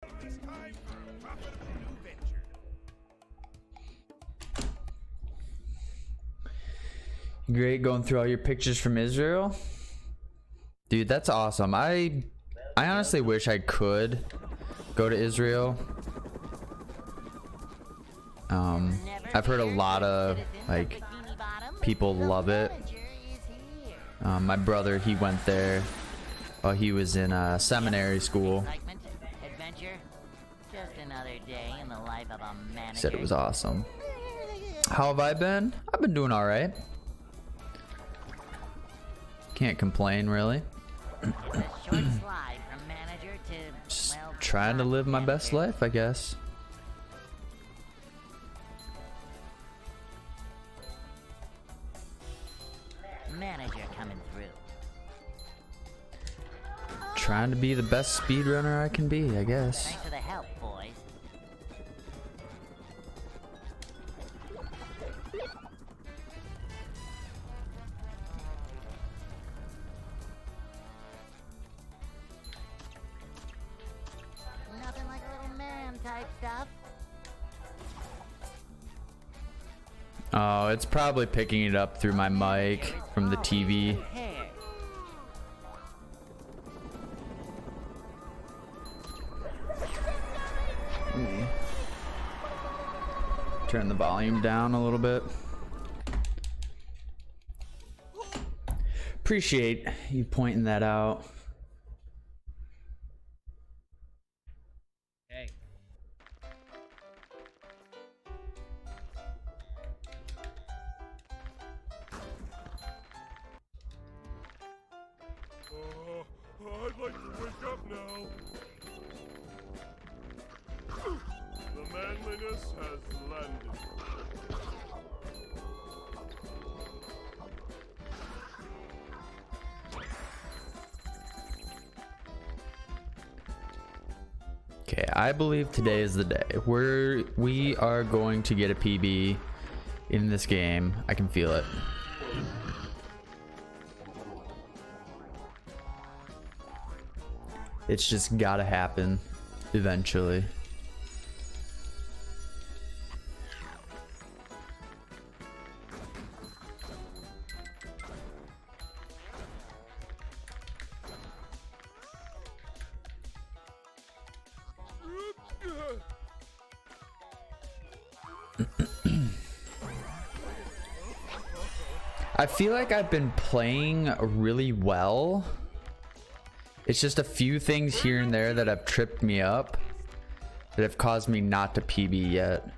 It's time for a profitable new venture. Great, going through all your pictures from Israel. Dude, that's awesome. I honestly wish I could go to Israel. I've heard a lot of like people love it. My brother, he went there while he was in seminary school. Said it was awesome. How have I been? I've been doing all right. Can't complain, really. Just trying to live my best life, I guess. Manager coming through. Trying to be the best speedrunner I can be, I guess. Thanks for the help, boys. Nothing like a little man type stuff. Oh, it's probably picking it up through my mic from the TV. Turn the volume down a little bit. Appreciate you pointing that out. Hey. I'd like to wake up now. The manliness has landed. Okay, I believe today is the day. We are going to get a PB in this game. I can feel it. It's just gotta happen eventually. I feel like I've been playing really well. It's just a few things here and there that have tripped me up that have caused me not to PB yet.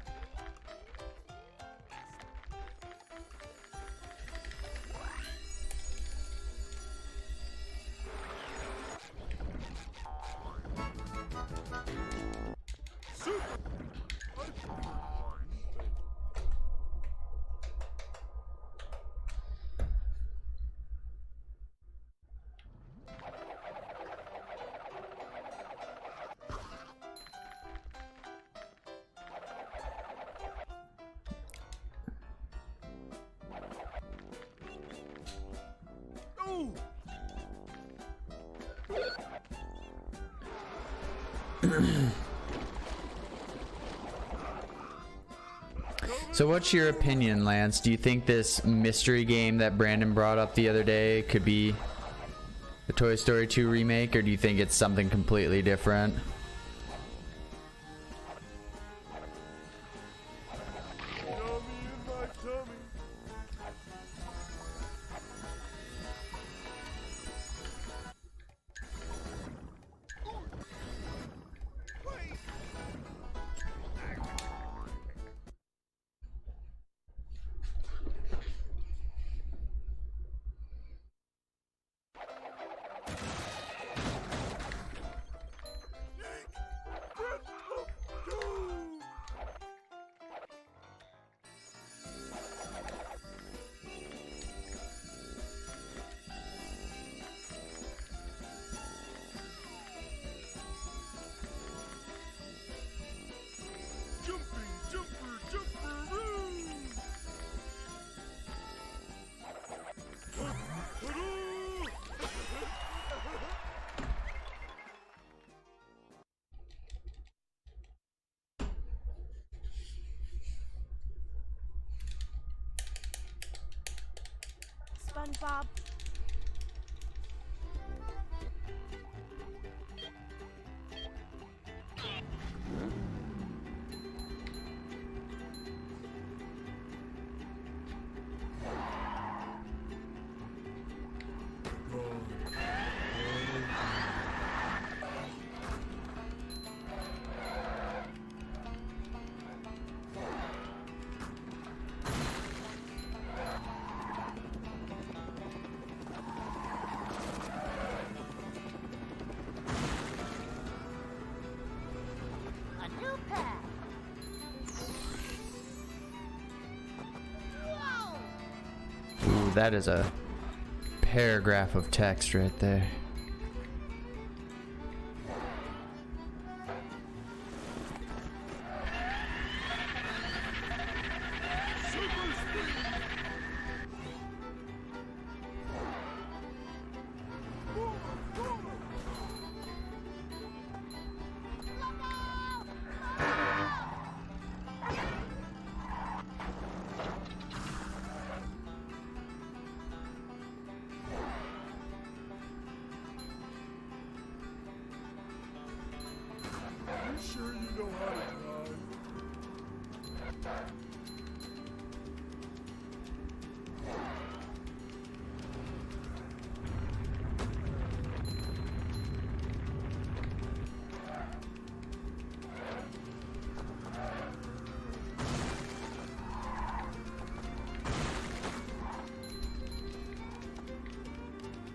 So what's your opinion, Lance? Do you think this mystery game that Brandon brought up the other day could be the Toy Story 2 remake, or do you think it's something completely different? Spongebob. A new path. Whoa! Ooh, that is a paragraph of text right there. You sure you know how to drive?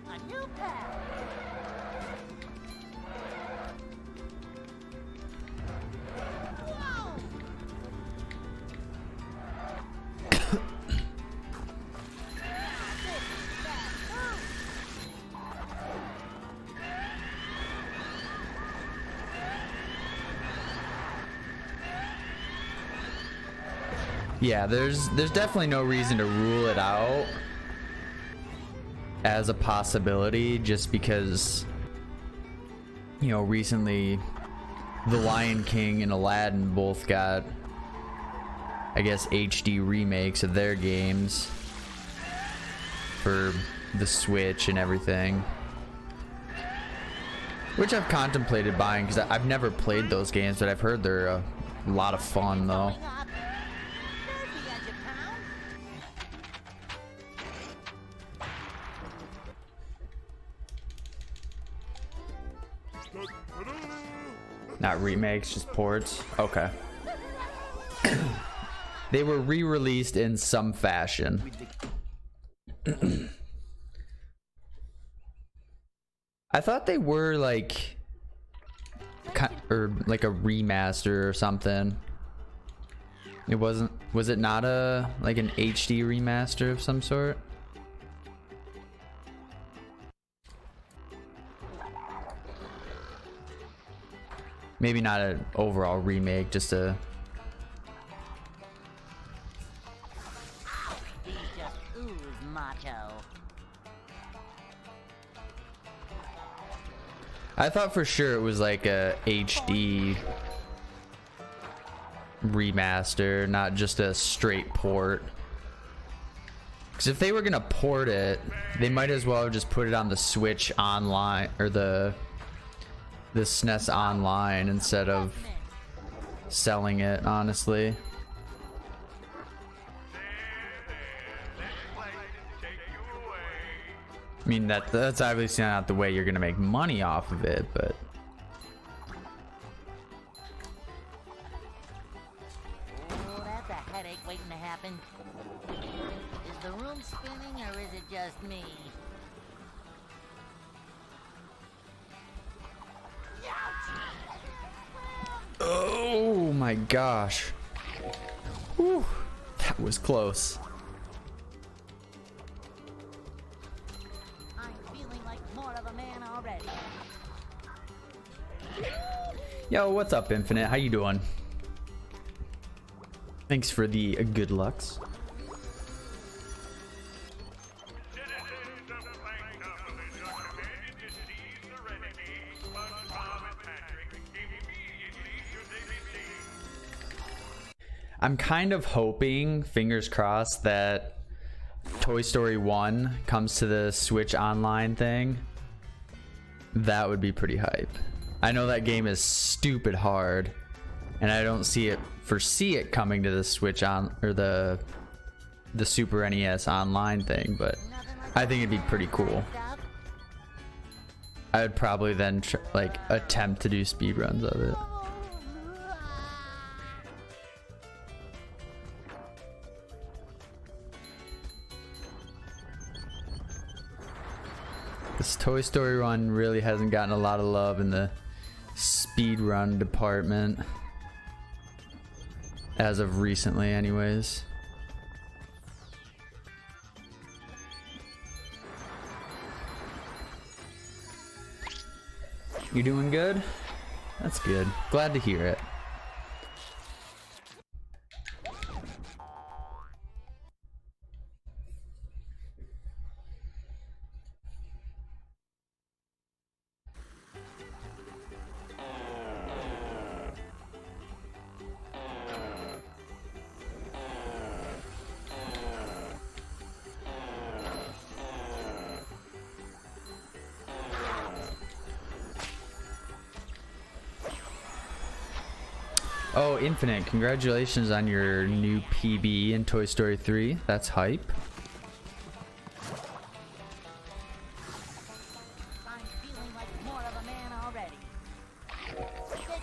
A new path. Whoa! Yeah, there's definitely no reason to rule it out as a possibility, just because, you know, recently The Lion King and Aladdin both got, I guess, HD remakes of their games for the Switch and everything, which I've contemplated buying because I've never played those games, but I've heard they're a lot of fun though. Going up. There's the edge of town. Not remakes, just ports. Okay. They were re-released in some fashion. I thought they were like, or like a remaster or something. It wasn't. Was it not a like an HD remaster of some sort? Maybe not an overall remake, just a. These just ooze macho. I thought for sure it was like a HD remaster, not just a straight port. Because if they were gonna port it, they might as well have just put it on the Switch Online or the SNES Online instead of selling it, honestly. I mean, that's obviously not the way you're gonna make money off of it, but Oh, that's a headache waiting to happen. Is the room spinning or is it just me? oh my gosh. Whew, that was close. I'm feeling like more of a man already. Yo, what's up, Infinite? How you doing? Thanks for the good lucks. Citizens of Plankton is recommended to seize the renegade, Spongebob and Patrick, immediately should they be seen. I'm kind of hoping, fingers crossed, that Toy Story 1 comes to the Switch Online thing, that would be pretty hype. I know that game is stupid hard, and I don't foresee it coming to the Switch on or the Super NES Online thing, but I think it'd be pretty cool. I would probably then like attempt to do speedruns of it. This Toy Story 1 really hasn't gotten a lot of love in the speedrun department. As of recently, anyways. You doing good? That's good. Glad to hear it. Oh, Infinite, congratulations on your new PB in Toy Story 3. That's hype. I'm feeling like more of a man already. Victory!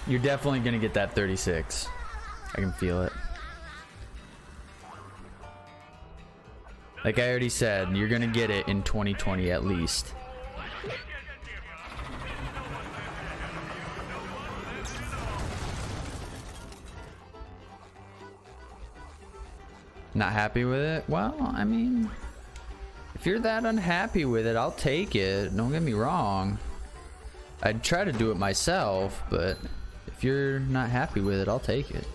You're definitely gonna get that 36. I can feel it. Like I already said, you're gonna get it in 2020 at least. Not happy with it? Well, I mean, if you're that unhappy with it, I'll take it. Don't get me wrong. I'd try to do it myself, but if you're not happy with it, I'll take it.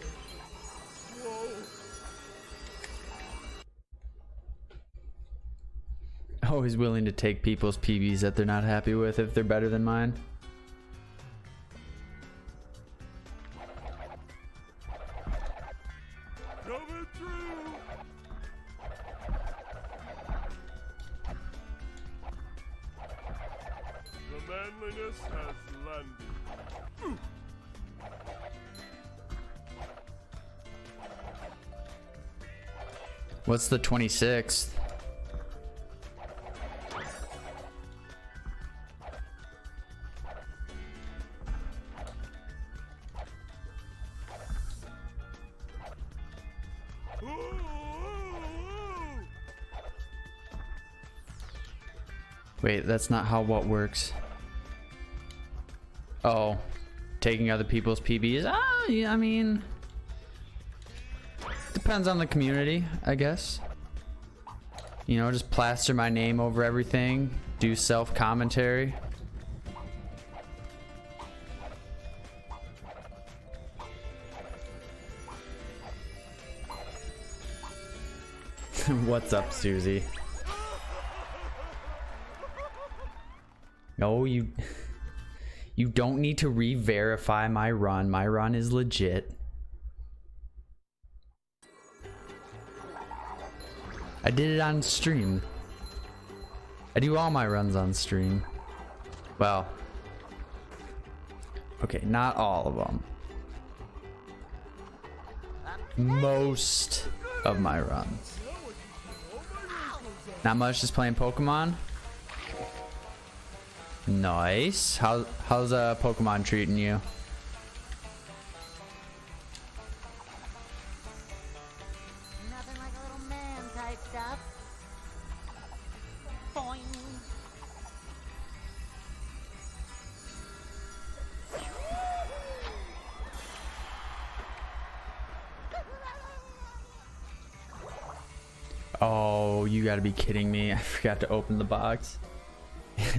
Always willing to take people's PBs that they're not happy with if they're better than mine. Coming through! The manliness has landed. What's the 26th? Wait, that's not how what works. Oh, taking other people's PBs? Ah, yeah, I mean, depends on the community, I guess. You know, just plaster my name over everything, do self-commentary. What's up, Susie? No, you don't need to re-verify my run. My run is legit. I did it on stream. I do all my runs on stream. Well, okay, not all of them. Most of my runs. Not much, just playing Pokemon. Nice. How's Pokemon treating you? Nothing like a little man type stuff. Boing. Oh, you gotta be kidding me. I forgot to open the box.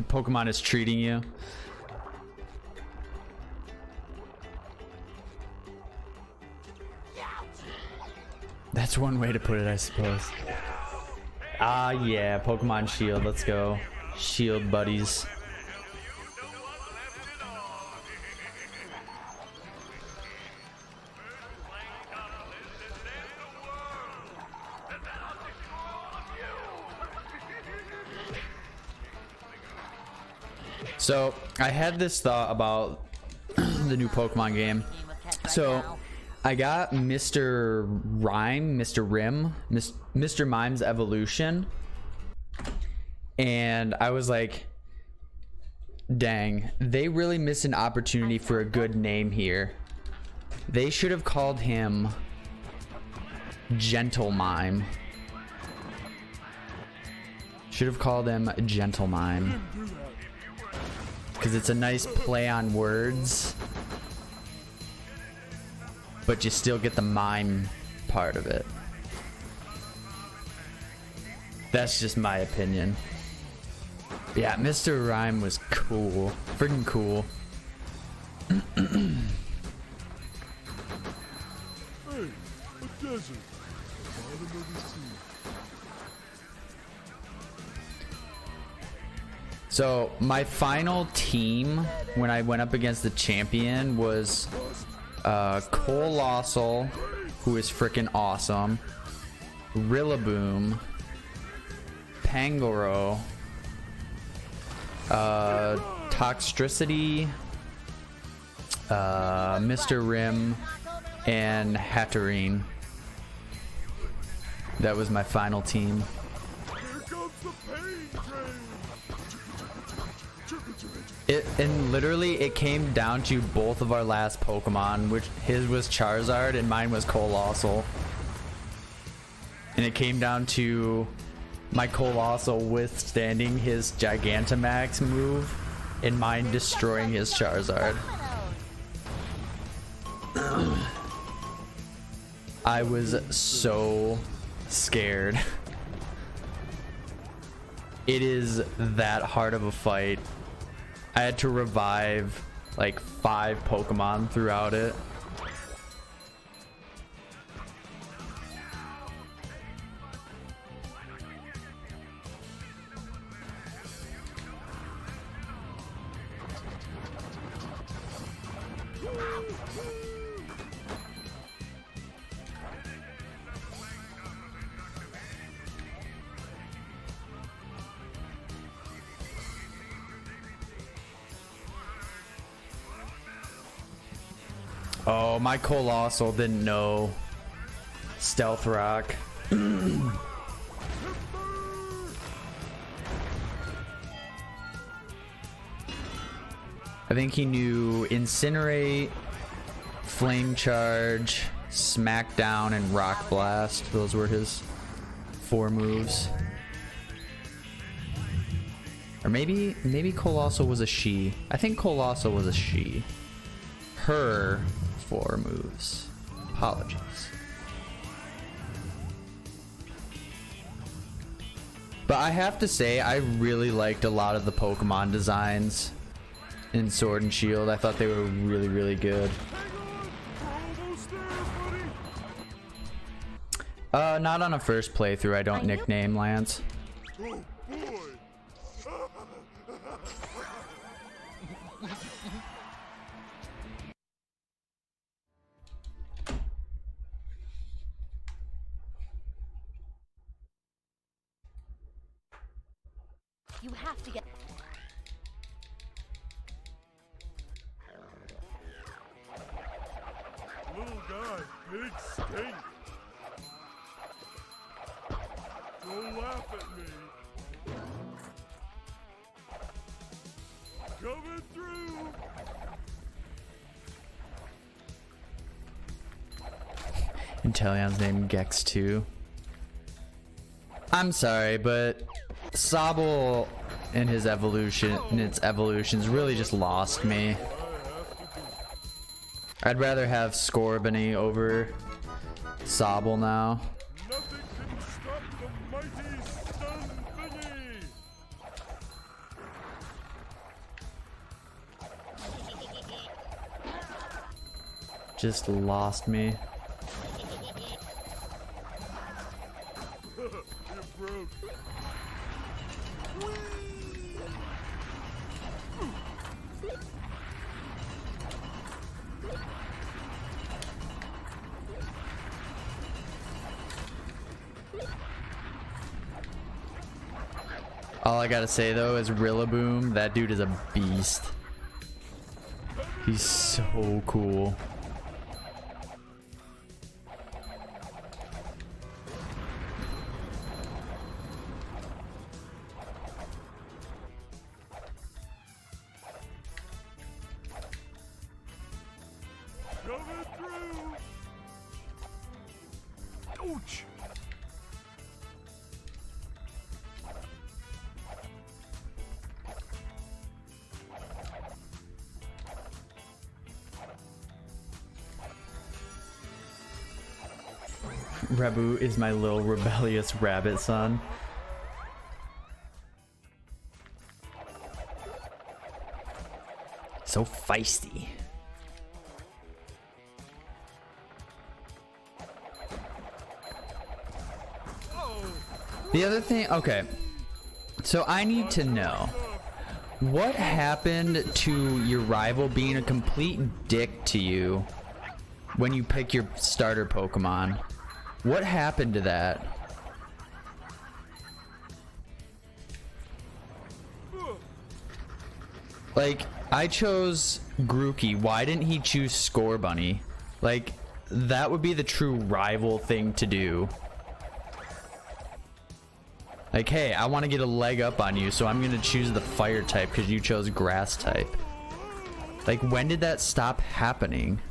Pokemon is treating you. That's one way to put it, I suppose. Ah, yeah, Pokemon Shield. Let's go. Shield buddies. So I had this thought about the new Pokemon game. So I got Mr. Mime's evolution, and I was like, dang, they really missed an opportunity for a good name here. They should have called him Gentle Mime. Should have called him Gentle Mime. Because it's a nice play on words, but you still get the mime part of it. That's just my opinion. Yeah, Mr. Rhyme was cool. Freaking cool. Hey, a desert. Bottom of the sea. So my final team when I went up against the champion was Colossal, who is freaking awesome, Rillaboom, Pangoro, Toxtricity, Mr. Rim, and Hatterene. That was my final team. Here comes the pain train. And literally it came down to both of our last Pokemon, which his was Charizard and mine was Colossal. And it came down to my Colossal withstanding his Gigantamax move and mine destroying his Charizard. I was so scared. It is that hard of a fight. I had to revive like 5 Pokemon throughout it. Oh, my Colossal didn't know Stealth Rock. I think he knew Incinerate, Flame Charge, Smackdown, and Rock Blast. Those were his 4 moves. Or maybe Colossal was a she. I think Colossal was a she. Her 4 moves. Apologies. But I have to say, I really liked a lot of the Pokemon designs in Sword and Shield. I thought they were really, really good. Not on a first playthrough. I don't nickname Lance. Oh boy. You have to get... Little guy, big stink. Don't laugh at me. Coming through. Inteleon's name Gex 2. I'm sorry, but Sobble and his evolution and its evolutions really just lost me. I'd rather have Scorbunny over Sobble now. Nothing can stop the mighty stun thingy. Just lost me. It broke. All I gotta say though is Rillaboom, that dude is a beast. He's so cool. Coming through. Ouch. Rabu is my little rebellious rabbit son. So feisty. The other thing, okay. So I need to know, what happened to your rival being a complete dick to you when you pick your starter Pokemon? What happened to that? Like, I chose Grookey. Why didn't he choose Scorbunny? Like, that would be the true rival thing to do. Like, hey, I want to get a leg up on you, so I'm going to choose the fire type because you chose grass type. Like, when did that stop happening?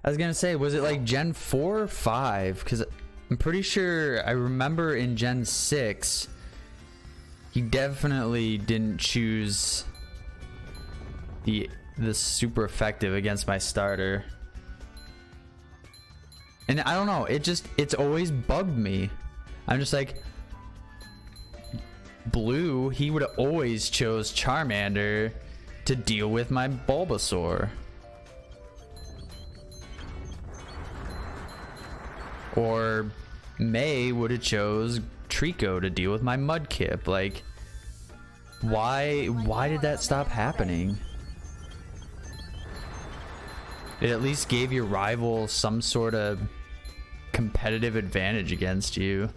I was gonna say, was it like Gen 4 or 5? Because I'm pretty sure I remember in Gen 6, he definitely didn't choose the super effective against my starter. And I don't know, it's always bugged me. I'm just like, Blue, he would have always chose Charmander to deal with my Bulbasaur. Or May would have chose Trico to deal with my Mudkip. Like, why did that stop happening? It at least gave your rival some sort of competitive advantage against you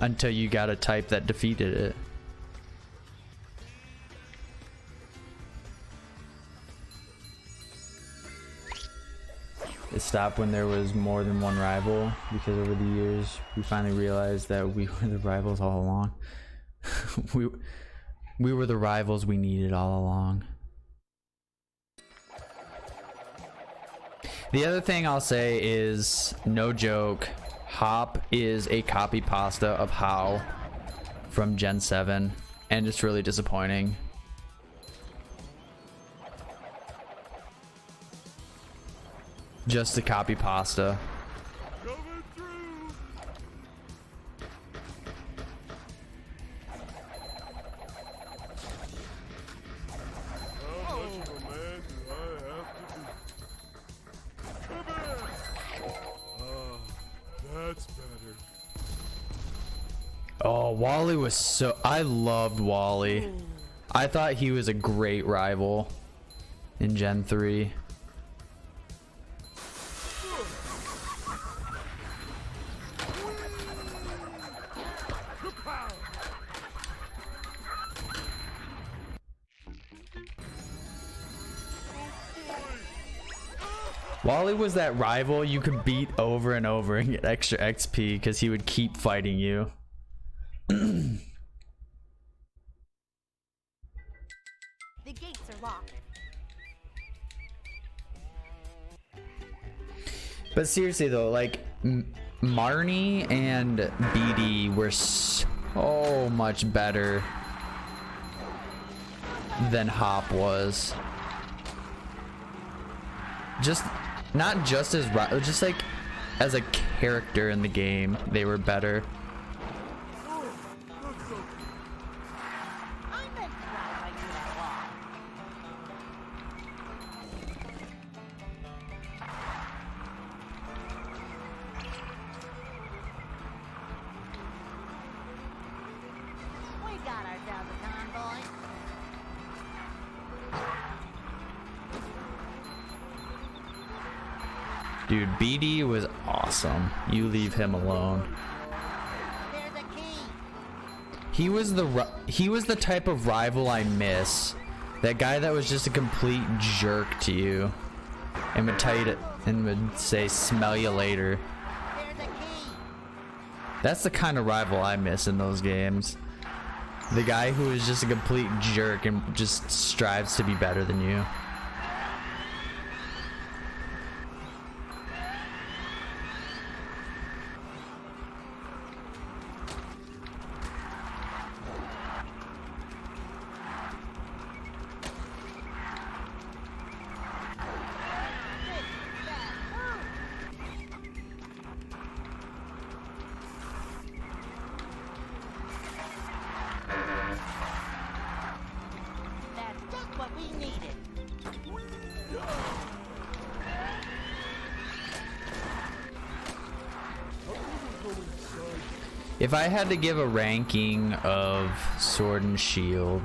until you got a type that defeated it. It stopped when there was more than one rival, because over the years we finally realized that we were the rivals all along. we were the rivals we needed all along. The other thing I'll say is, no joke, Hop is a copy pasta of How from Gen 7, and it's really disappointing. Just a copy pasta. Coming through. How much of a man do I have to be? Come here. That's better. Oh, Wally was so... I loved Wally. I thought he was a great rival in Gen 3. Wally was that rival you could beat over and over and get extra XP because he would keep fighting you. The gates are locked. But seriously though, like, Marnie and BD were so much better than Hop was. Just... not just as just like as a character in the game, they were better. I meant to ride right through that wall. We got ourselves a convoy. Dude, BD was awesome. You leave him alone. There's a key. He was the type of rival I miss. That guy that was just a complete jerk to you and would tell you to, and would say smell you later. There's a key. That's the kind of rival I miss in those games. The guy who is just a complete jerk and just strives to be better than you. That's just what we needed. If I had to give a ranking of Sword and Shield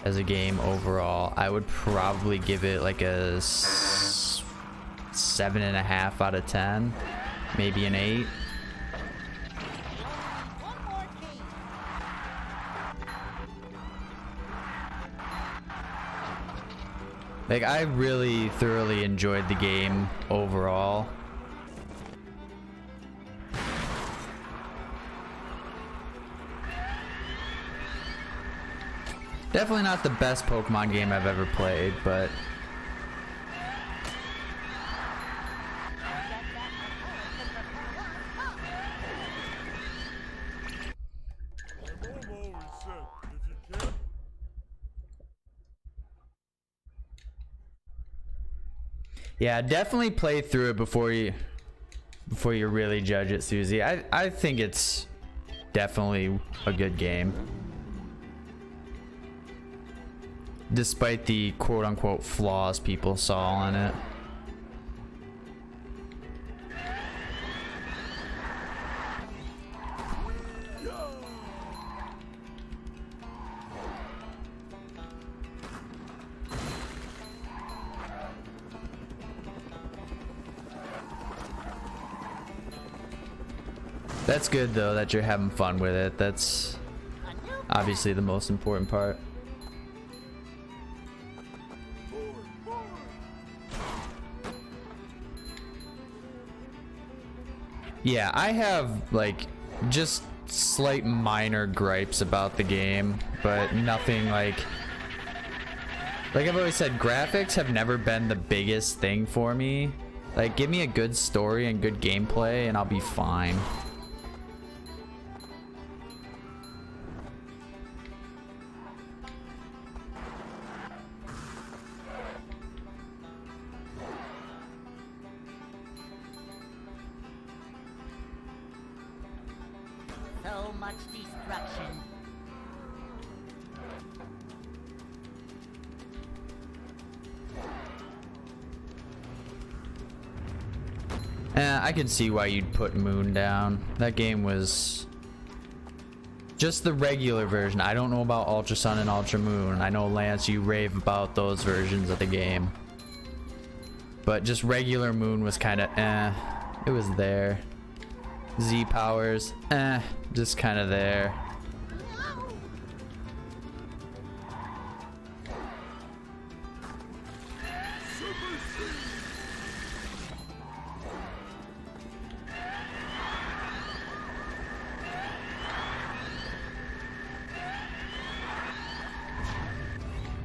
as a game overall, I would probably give it like a 7.5 out of 10, maybe an 8. One more key. Like, I really thoroughly enjoyed the game overall. Definitely not the best Pokemon game I've ever played, but I'm almost set. If you can't, yeah, definitely play through it before you really judge it, Susie. I think it's definitely a good game. Despite the quote-unquote flaws people saw in it. That's good though that you're having fun with it. That's obviously the most important part. Yeah, I have like just slight minor gripes about the game, but nothing like I've always said, graphics have never been the biggest thing for me. Like, give me a good story and good gameplay and I'll be fine. So much destruction. I can see why you'd put Moon down. That game was just the regular version. I don't know about Ultra Sun and Ultra Moon. I know, Lance, you rave about those versions of the game. But just regular Moon was kind of it was there. Z powers, just kind of there.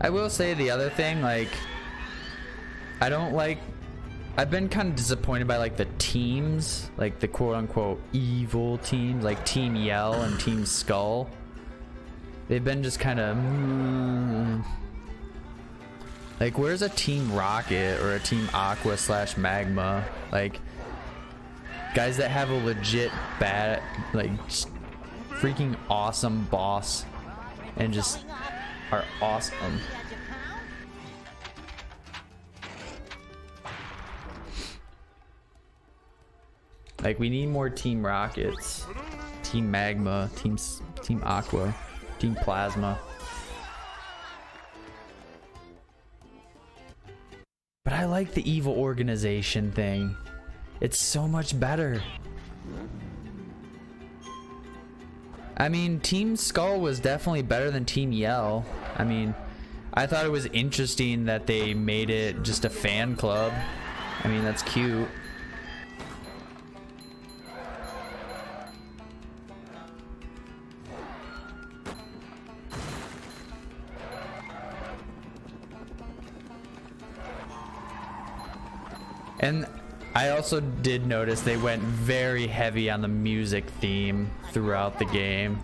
I will say the other thing, like, I've been kind of disappointed by like the teams, like the quote-unquote evil teams, like Team Yell and Team Skull. They've been just kind of like, where's a Team Rocket or a Team Aqua / Magma? Like, guys that have a legit bad, like, freaking awesome boss and just are awesome. Like, we need more Team Rockets, Team Magma, Team Aqua, Team Plasma. But I like the evil organization thing. It's so much better. I mean, Team Skull was definitely better than Team Yell. I mean, I thought it was interesting that they made it just a fan club. I mean, that's cute. And I also did notice they went very heavy on the music theme throughout the game.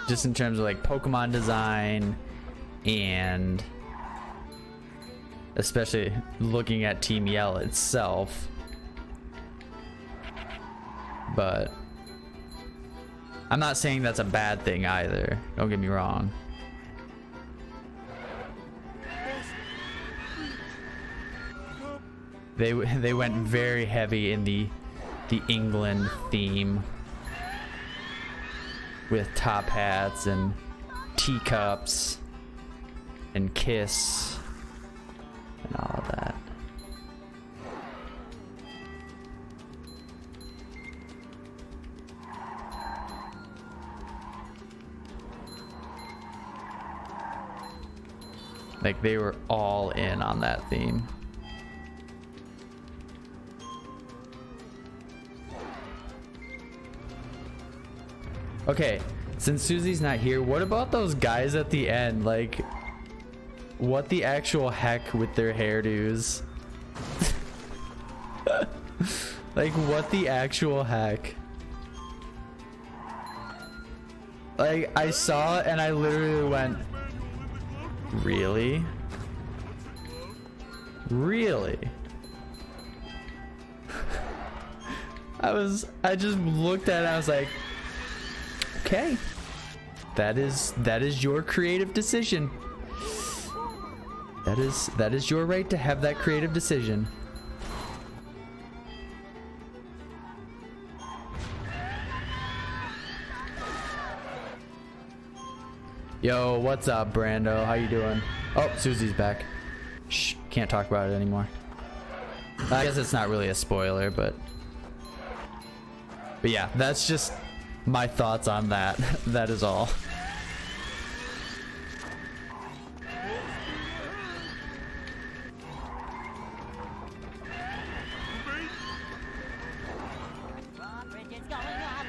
Just in terms of like Pokemon design and especially looking at Team Yell itself. But I'm not saying that's a bad thing either. Don't get me wrong. They went very heavy in the England theme with top hats and teacups and Kiss and all of that. Like they were all in on that theme. Okay, since Susie's not here, what about those guys at the end? Like, what the actual heck with their hairdos? Like, what the actual heck? Like, I saw it and I literally went, really? Really? I just looked at it and I was like, okay, that is your creative decision. That is your right to have that creative decision. Yo, what's up, Brando? How you doing? Oh, Susie's back. Shh, can't talk about it anymore. I guess it's not really a spoiler, but yeah, that's just my thoughts on that. That is all. Drawbridge is going up.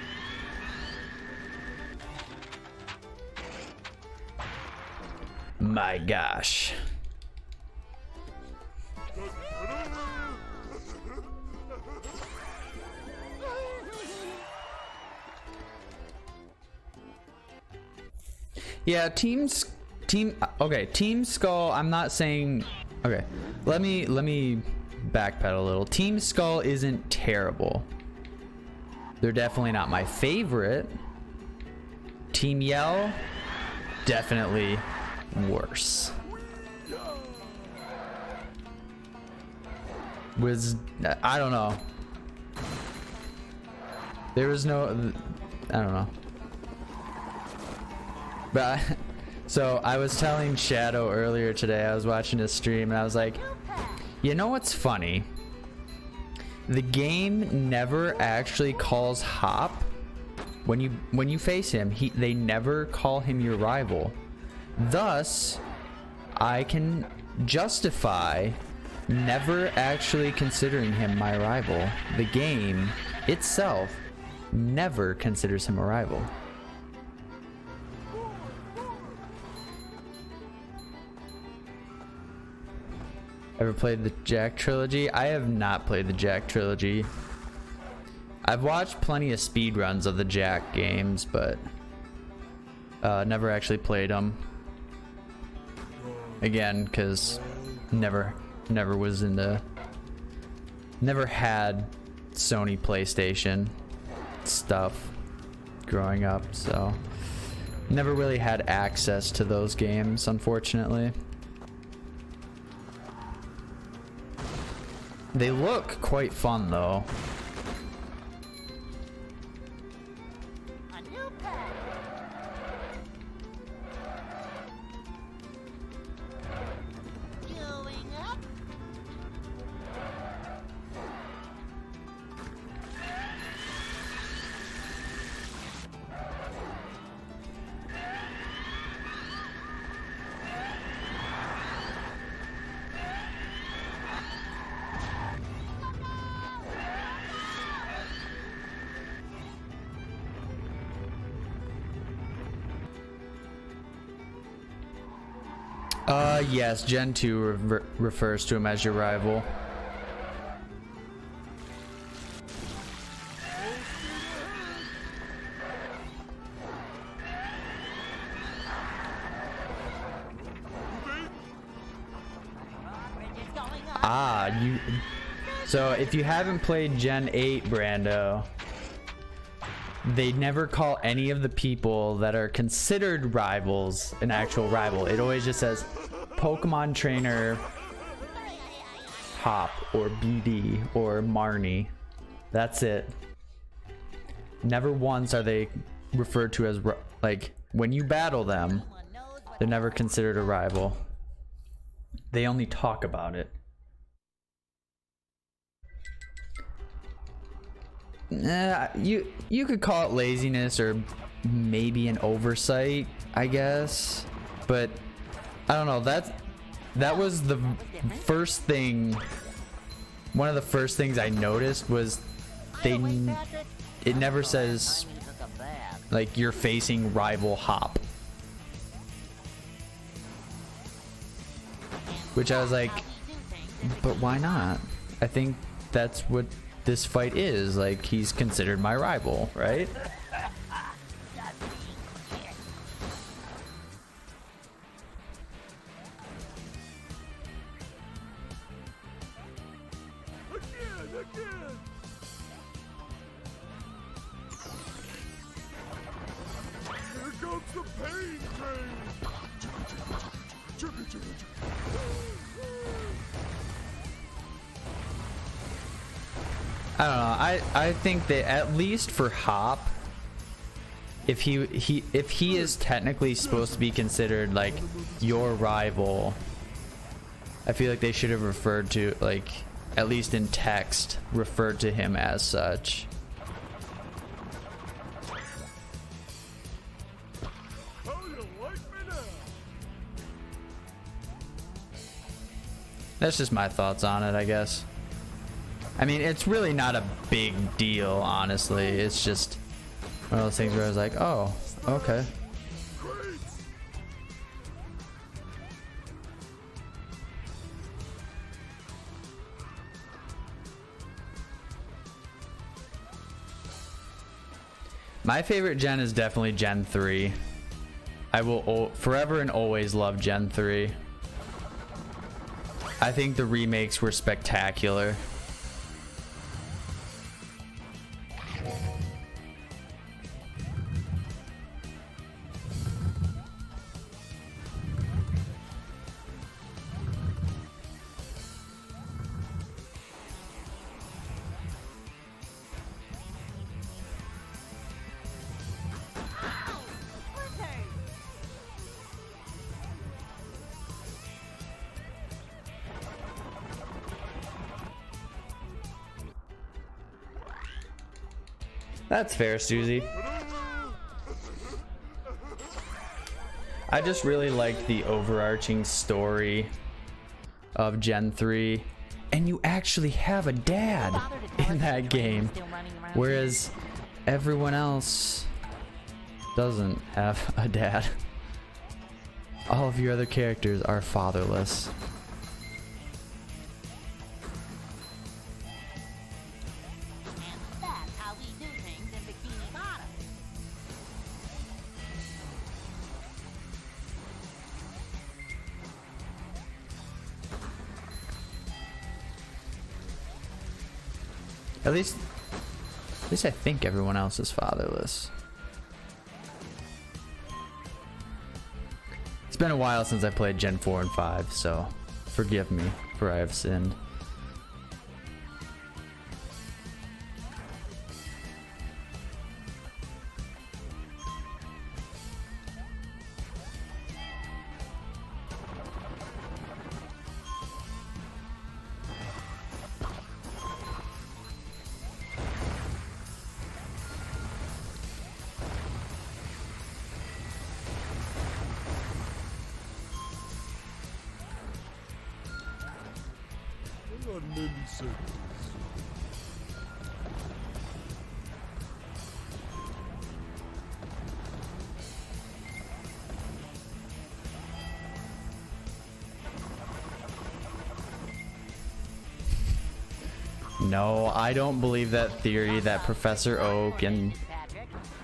My gosh. Yeah, Team Skull, I'm not saying, okay, let me backpedal a little. Team Skull isn't terrible. They're definitely not my favorite. Team Yell, definitely worse. I don't know. There was no, I don't know. But so I was telling Shadow earlier today, I was watching his stream and I was like, you know what's funny? The game never actually calls Hop when you face him. They never call him your rival. Thus, I can justify never actually considering him my rival. The game itself never considers him a rival. Ever played the Jack trilogy? I have not played the Jack trilogy. I've watched plenty of speedruns of the Jack games, but never actually played them. Again, because never was into, never had Sony PlayStation stuff growing up, so never really had access to those games, unfortunately. They look quite fun though. A new pet. Yes, Gen 2 refers to him as your rival. Bridge is going up. Ah, you. So if you haven't played Gen 8, Brando, they never call any of the people that are considered rivals an actual rival. It always just says Pokemon Trainer Hop or BD or Marnie. That's it. Never once are they referred to as like when you battle them, they're never considered a rival. They only talk about it. You could call it laziness or maybe an oversight, I guess. But I don't know. That was the first thing. One of the first things I noticed was it never says like you're facing rival Hop. Which I was like, but why not? I think that's what this fight is. Like, he's considered my rival, right? Again. Here comes the pain train. I don't know. I think that at least for Hop, if he is technically supposed to be considered like your rival, I feel like they should have referred to, like, at least in text, referred to him as such. How you like me now? That's just my thoughts on it, I guess. I mean, it's really not a big deal, honestly. It's just one of those things where I was like, oh, okay. Great. My favorite gen is definitely Gen 3. I will forever and always love Gen 3. I think the remakes were spectacular. That's fair, Susie. I just really liked the overarching story of Gen 3. And you actually have a dad in that game. Whereas everyone else doesn't have a dad. All of your other characters are fatherless. That's how we do things in Bikini Bottom. At least I think everyone else is fatherless. It's been a while since I played Gen 4 and 5, so forgive me for I have sinned. Hang on many seconds. No, I don't believe that theory that Professor Oak and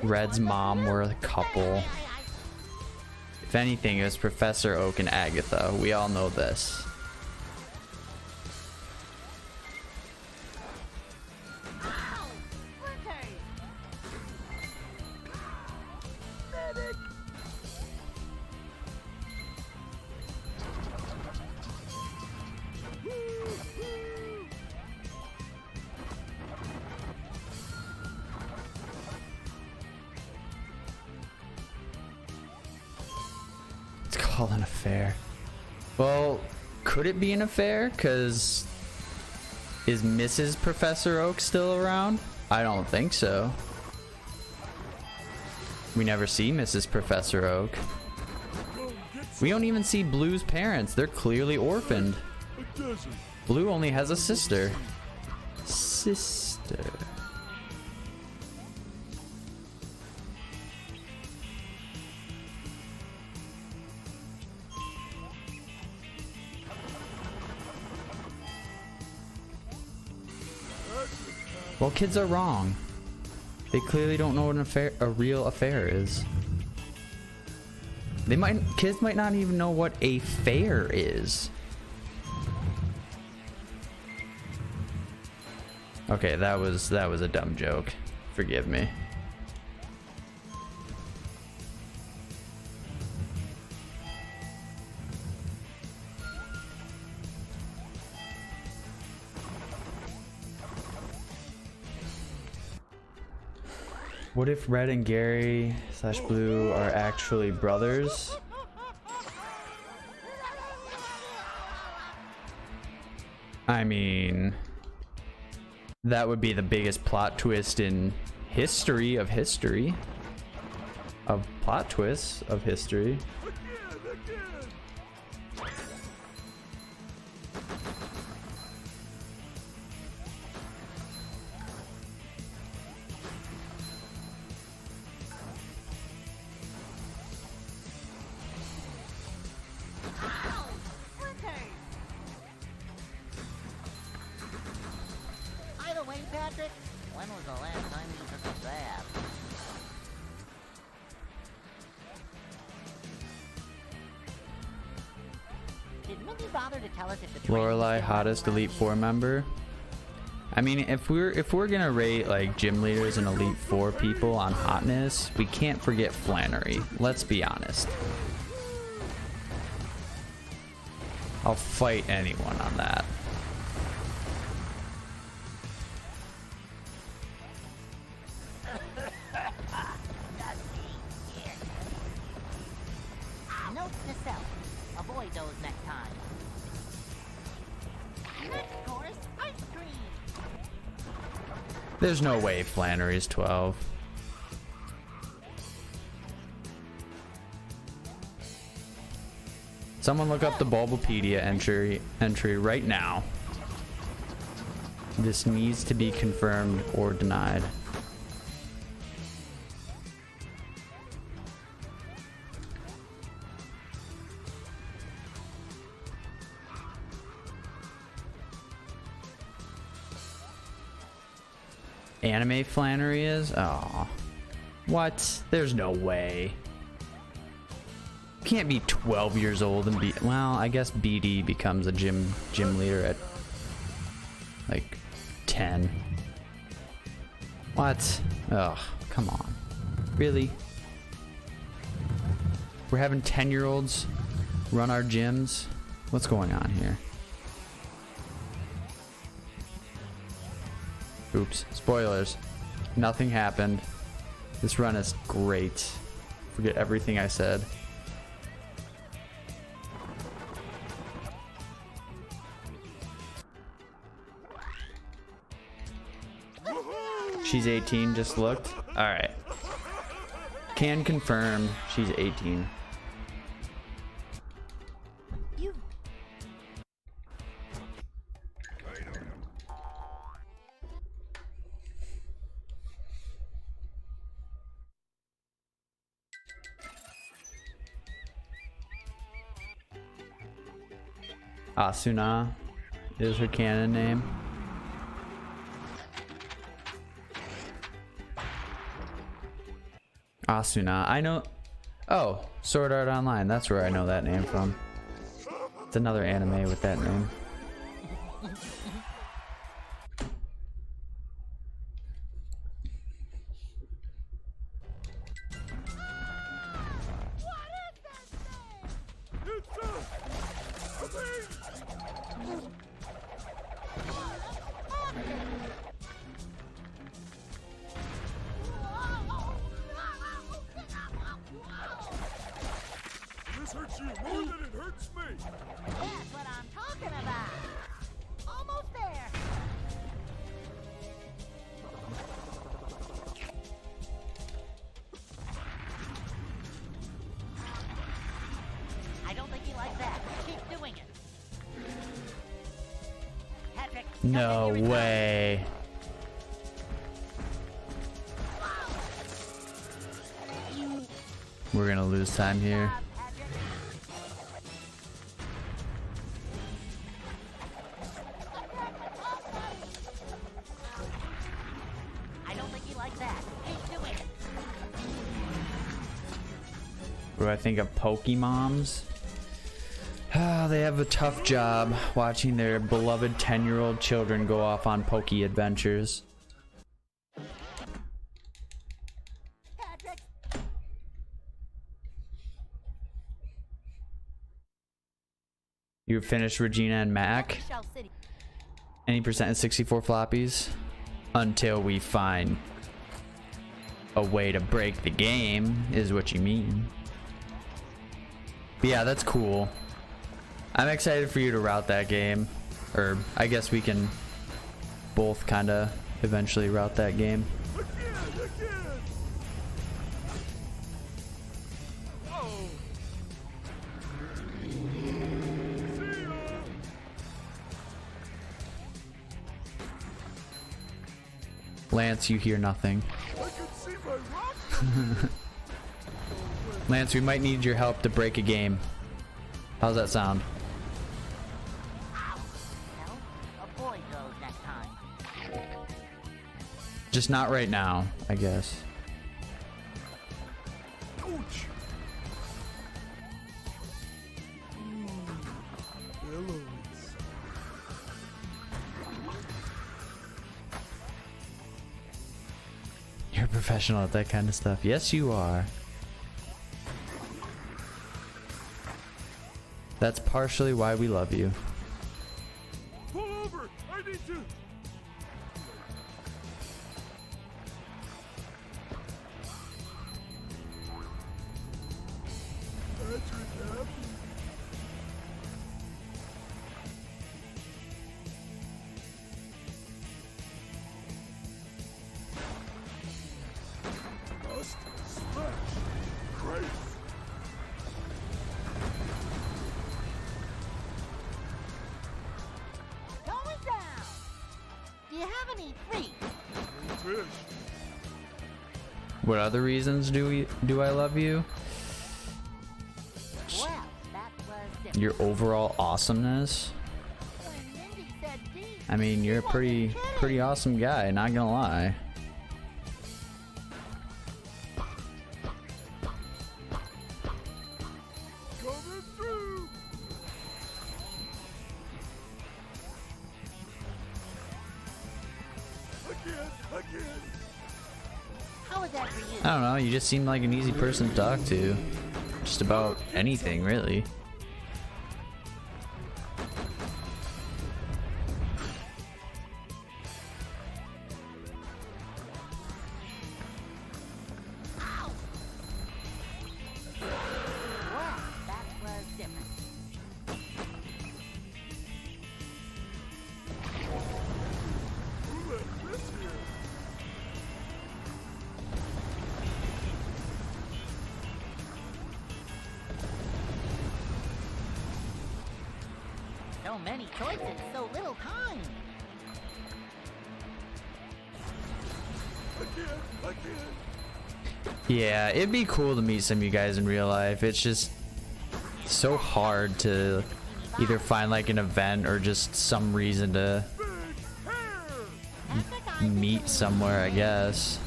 Red's mom were a couple. If anything, it was Professor Oak and Agatha. We all know this. Call an affair. Well, could it be an affair? Because is Mrs. Professor Oak still around? I don't think so. We never see Mrs. Professor Oak. We don't even see Blue's parents. They're clearly orphaned. Blue only has a sister. Sister. Well, kids are wrong. They clearly don't know what a real affair is. Kids might not even know what a fair is. Okay, that was a dumb joke. Forgive me. What if Red and Gary / Blue are actually brothers? I mean, that would be the biggest plot twist in history of history. Of plot twists of history. Patrick? When was the last time you took a bath? Did Mindy bother to tell us if the Lorelai, hottest Elite Four member. I mean, if we're gonna rate like gym leaders and Elite Four people on hotness, we can't forget Flannery. Let's be honest. I'll fight anyone on that. Note to self: avoid those next time. Next course, ice cream. There's no way Flannery's 12. Someone look up the Bulbapedia entry right now. This needs to be confirmed or denied. Anime Flannery is? Oh. What? There's no way. You can't be 12 years old and be... Well, I guess BD becomes a gym leader at like 10. What? Ugh, come on. Really? We're having 10-year-olds run our gyms? What's going on here? Oops. Spoilers. Nothing happened. This run is great. Forget everything I said. She's 18, just looked. Alright. Can confirm she's 18. Asuna is her canon name. Asuna. I know. Oh, Sword Art Online. That's where I know that name from. It's another anime with that name. This hurts you more than it hurts me. That's what I'm talking about. Almost there. I don't think you like that. Keep doing it. Patrick. No way. We're gonna lose time here. I don't think you like that. Keep doing it. What do I think of Pokemoms? Ah, they have a tough job watching their beloved 10-year-old children go off on Poke adventures. Patrick. You finished Regina and Mac? Shell City. Any percent of 64 floppies? Until we find a way to break the game, is what you mean. But yeah, that's cool. I'm excited for you to route that game. Or I guess we can both kind of eventually route that game. Again. Oh. See ya. Lance, you hear nothing. I can see my rock. Lance, we might need your help to break a game. How's that sound? Well, a boy goes next time. Just not right now, I guess. Ouch. Hello. You're a professional at that kind of stuff. Yes, you are. That's partially why we love you. Pull over. I need to. Patrick, happy. Dust, splash, crazy. Going down. Do you have any free? Fish. What other reasons do I love you? Well, that was different. Your overall awesomeness. When Mindy said D, I mean, you're a pretty awesome guy, not gonna lie. Coming through. Again. how was that for you? I don't know, you just seem like an easy person to talk to. Just about anything, really. Well, that was different. Who left this here? So many choices, so little time. Again. Yeah, it'd be cool to meet some of you guys in real life. It's just so hard to either find like an event or just some reason to Big hair. Patrick, I meet somewhere, I guess.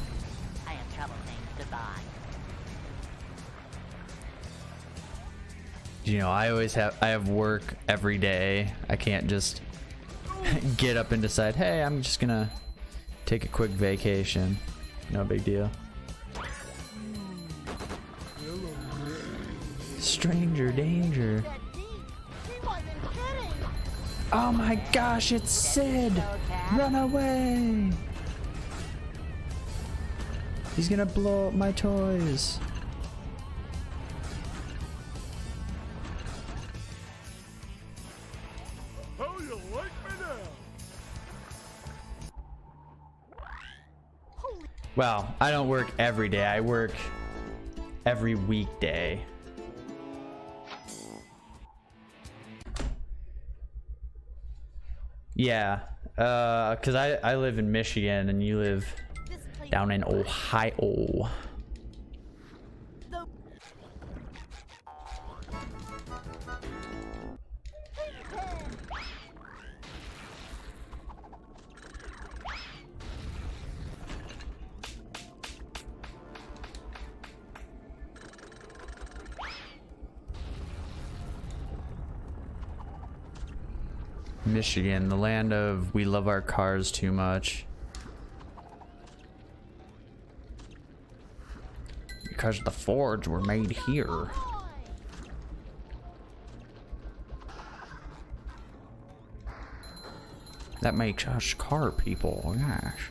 I have trouble saying goodbye. You know, I have work every day. I can't just get up and decide, hey, I'm just gonna take a quick vacation. No big deal. Stranger danger. Oh my gosh, it's Sid! Run away! He's gonna blow up my toys. How you like me now? Well, I don't work every day. I work every weekday. Yeah, cause I live in Michigan and you live down in Ohio. Michigan, the land of we love our cars too much. Because the Fords were made here. That makes us car people, gosh.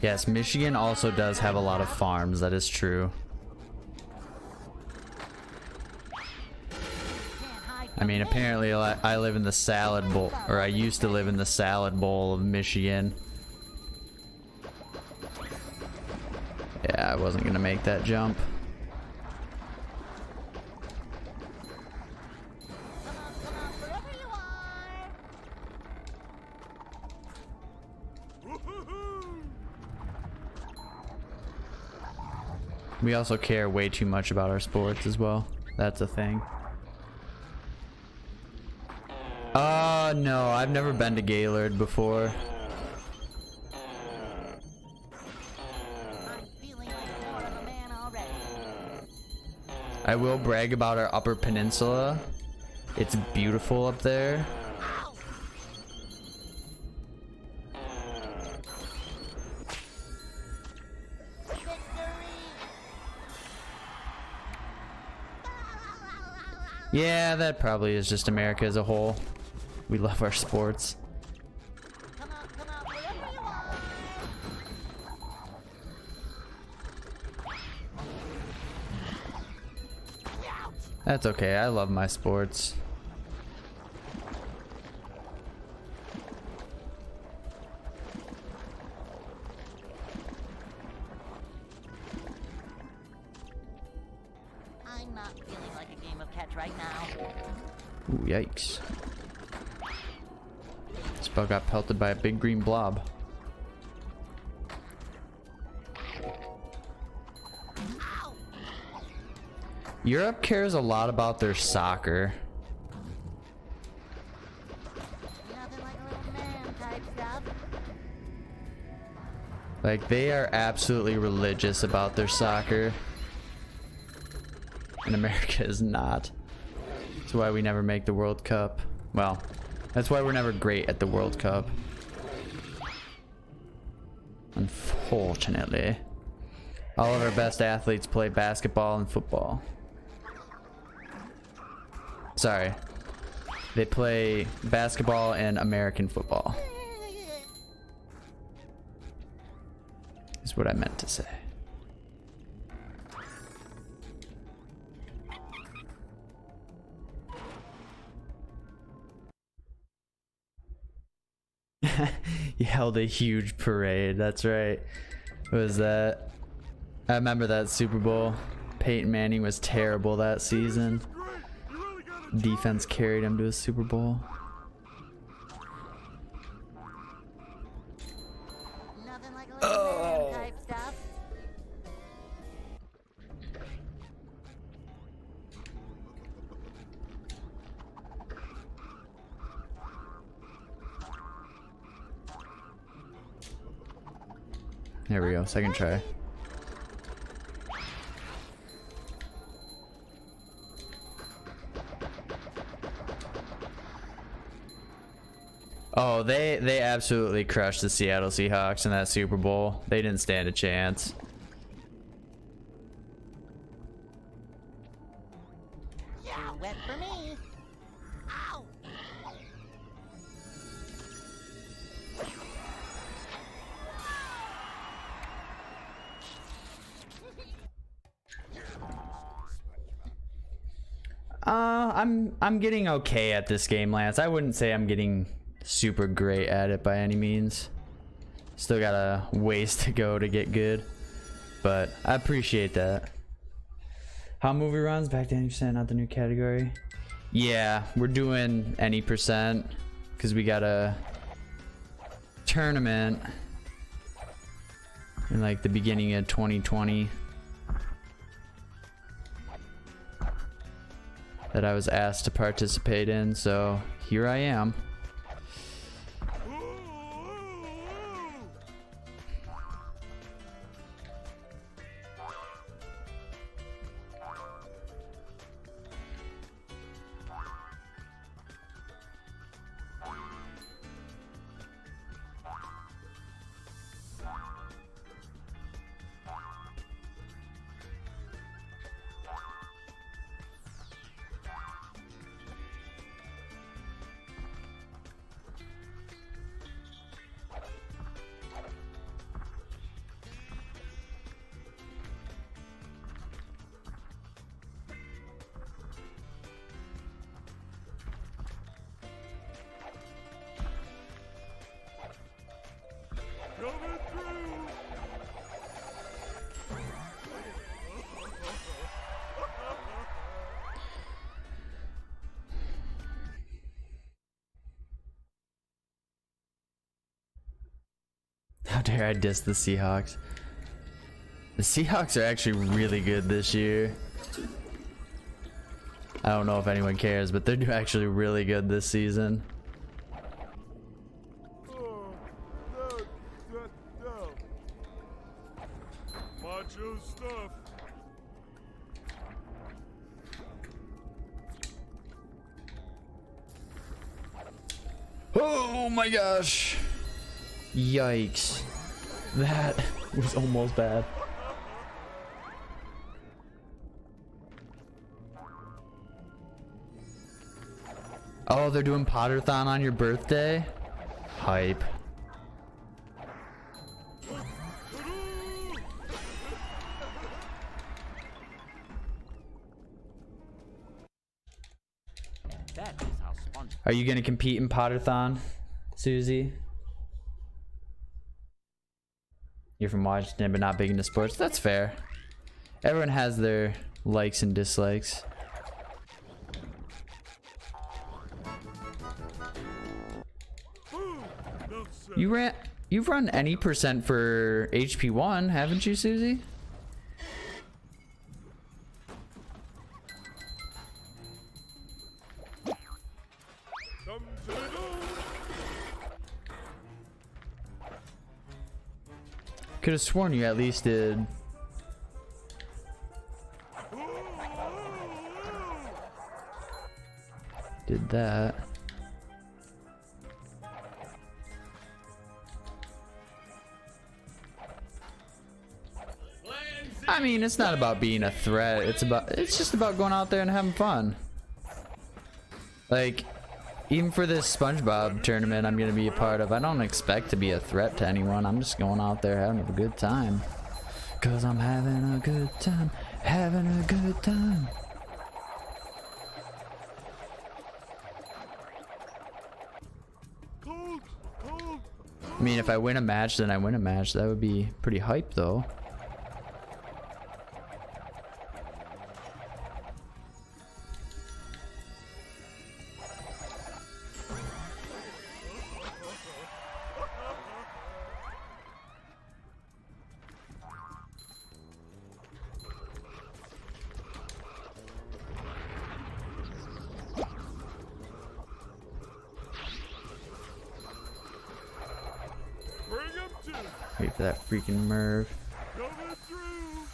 Yes, Michigan also does have a lot of farms, that is true. I mean, apparently I live in the salad bowl, or I used to live in the salad bowl of Michigan. Yeah, I wasn't gonna make that jump. We also care way too much about our sports as well. That's a thing. No, I've never been to Gaylord before. I will brag about our Upper Peninsula. It's beautiful up there. Yeah, that probably is just America as a whole. We love our sports. That's okay, I love my sports. I'm not feeling like a game of catch right now. Ooh, yikes. This bug got pelted by a big green blob. Europe cares a lot about their soccer. Nothing like a little man type stuff. Like, they are absolutely religious about their soccer. And America is not. That's why we never make the World Cup. Well, that's why we're never great at the World Cup. Unfortunately. All of our best athletes play basketball and football. Sorry. They play basketball and American football. Is what I meant to say. He held a huge parade. That's right. What was that? I remember that Super Bowl. Peyton Manning was terrible that season. Defense carried him to a Super Bowl. Nothing like a little man type stuff. There we go. Second try. Oh, they absolutely crushed the Seattle Seahawks in that Super Bowl. They didn't stand a chance. Too wet for me. Ow! I'm getting okay at this game, Lance. I wouldn't say I'm getting super great at it by any means. Still got a ways to go to get good, but I appreciate that. How movie runs back to 90%, not the new category. Yeah, we're doing any percent because we got a tournament in like the beginning of 2020 that I was asked to participate in, so here I am. Coming through! How dare I diss the Seahawks? The Seahawks are actually really good this year. I don't know if anyone cares, but they're actually really good this season. Oh, no. Macho stuff. Oh my gosh. Yikes. That was almost bad. Oh, they're doing Potterthon on your birthday? Hype. That is how Spongebob. Are you gonna compete in Potterthon, Susie? You're from Washington, but not big into sports. That's fair. Everyone has their likes and dislikes. You've run any percent for HP1, haven't you, Susie? Come to the door. Could have sworn you at least did. Did that. I mean, it's not about being a threat. It's just about going out there and having fun. Like, even for this Spongebob tournament I'm gonna be a part of, I don't expect to be a threat to anyone. I'm just going out there having a good time. 'Cause I'm having a good time, having a good time. Cold. I mean, if I win a match, then I win a match. That would be pretty hype, though. Bring him to. Wait for that freaking Merv. Coming through.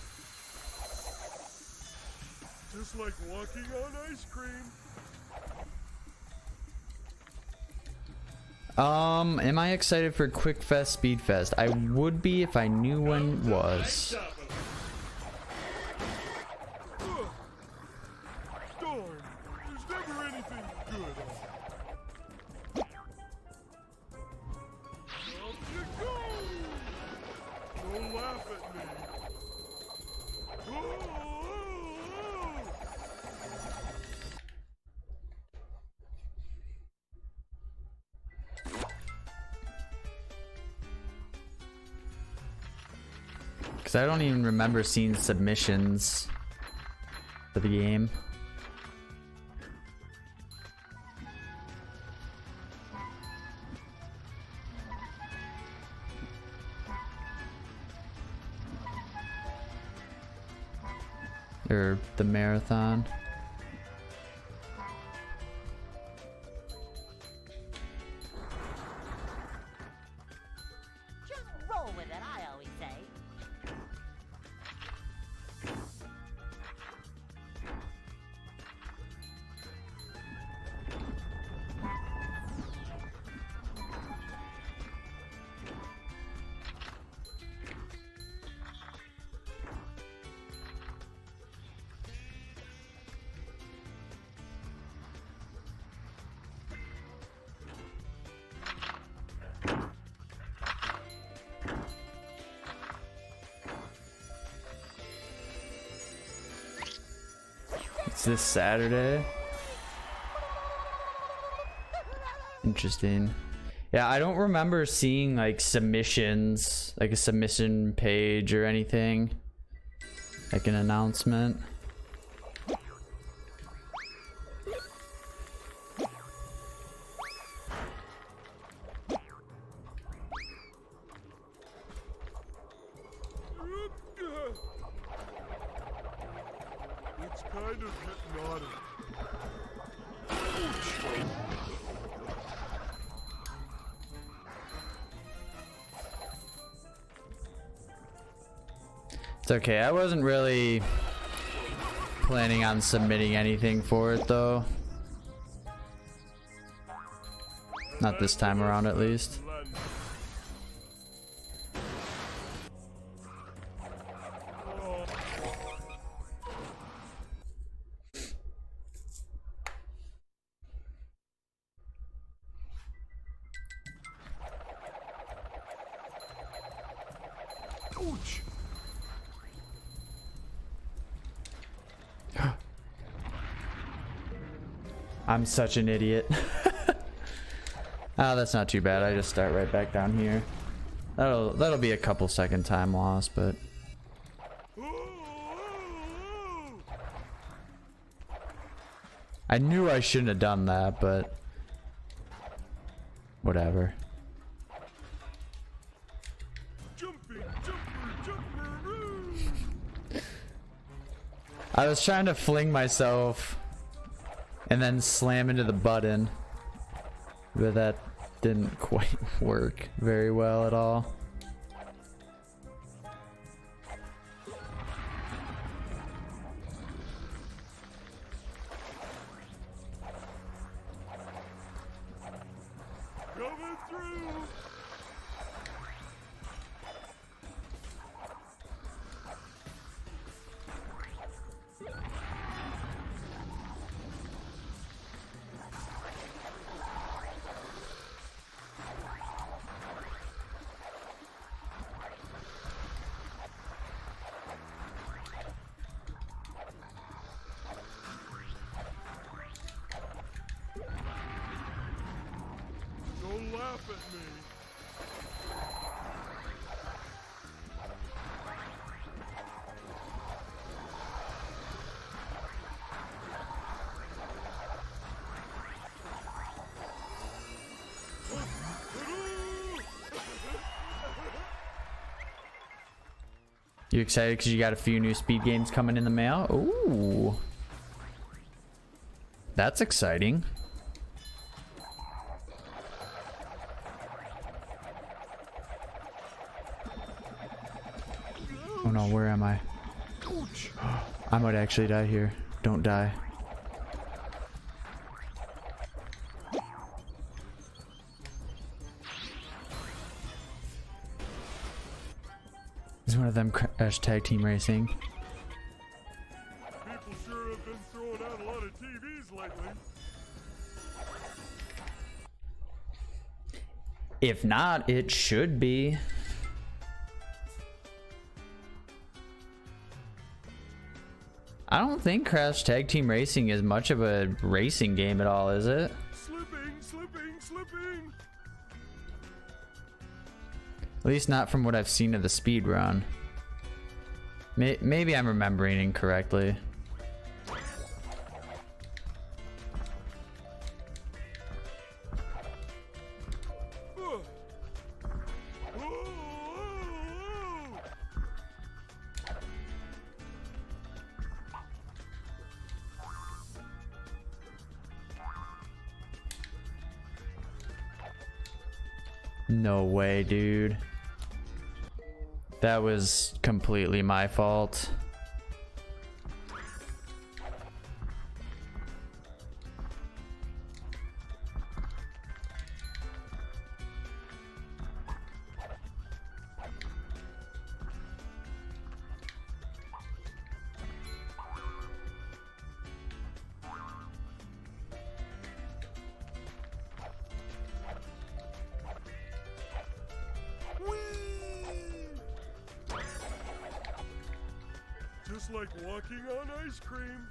Just like walking on ice cream. Am I excited for Quick Fest, Speed Fest? I would be if I knew when was. Darn, there's never anything good on. Off you go! Don't laugh at me. Oh! Because I don't even remember seeing submissions for the game. Or the marathon. Just roll with it, I always say. It's this Saturday. Interesting. Yeah, I don't remember seeing like submissions, like a submission page or anything, like an announcement. It's kind of hypnotic. It's okay. I wasn't really planning on submitting anything for it though. Not this time around at least. Ouch! I'm such an idiot. Oh, that's not too bad. I just start right back down here. That'll be a couple second time loss, but I knew I shouldn't have done that, but whatever. Jumping, jumper, I was trying to fling myself and then slam into the button, but that didn't quite work very well at all. coming through. Don't laugh at me. You excited because you got a few new speed games coming in the mail? Ooh, that's exciting. Oh no, where am I? I might actually die here. Don't die. Is one of them Crash Tag Team Racing? People sure have been throwing out a lot of TVs lately. If not, it should be. I don't think Crash Tag Team Racing is much of a racing game at all, is it? Slipping. At least not from what I've seen of the speedrun. Maybe I'm remembering incorrectly. No way, dude. That was completely my fault. Just like walking on ice cream.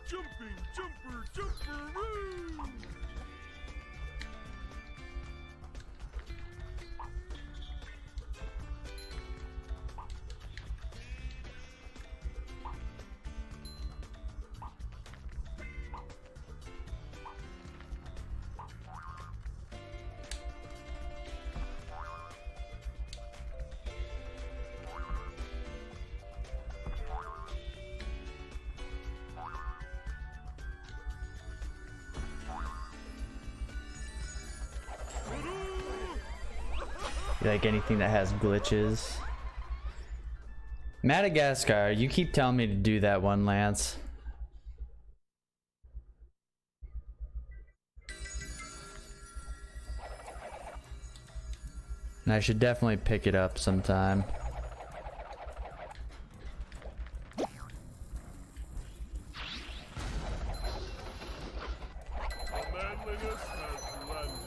Jumping, jumper, woo! You like anything that has glitches? Madagascar, you keep telling me to do that one, Lance. And I should definitely pick it up sometime. Manliness has landed.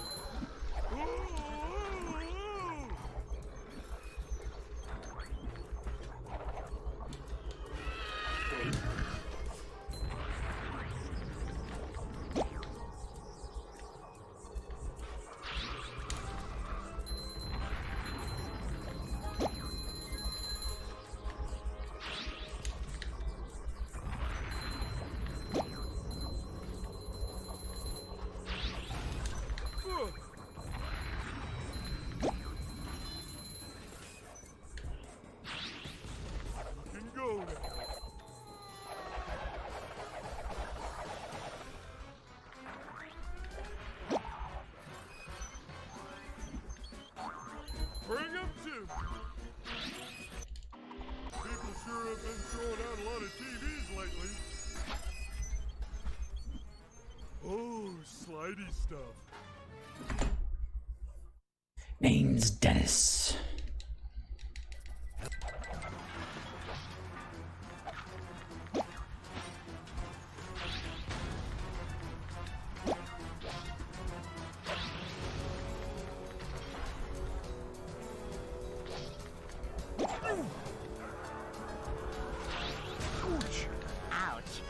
Bring him to. People sure have been throwing out a lot of TVs lately. Oh, slidey stuff. Name's Dennis. Ouch.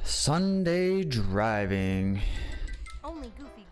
Sunday driving. Only Goofy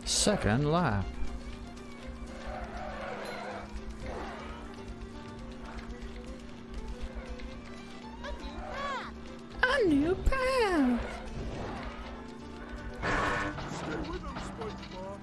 Second lap. A new path. Stay with him, Spongebob.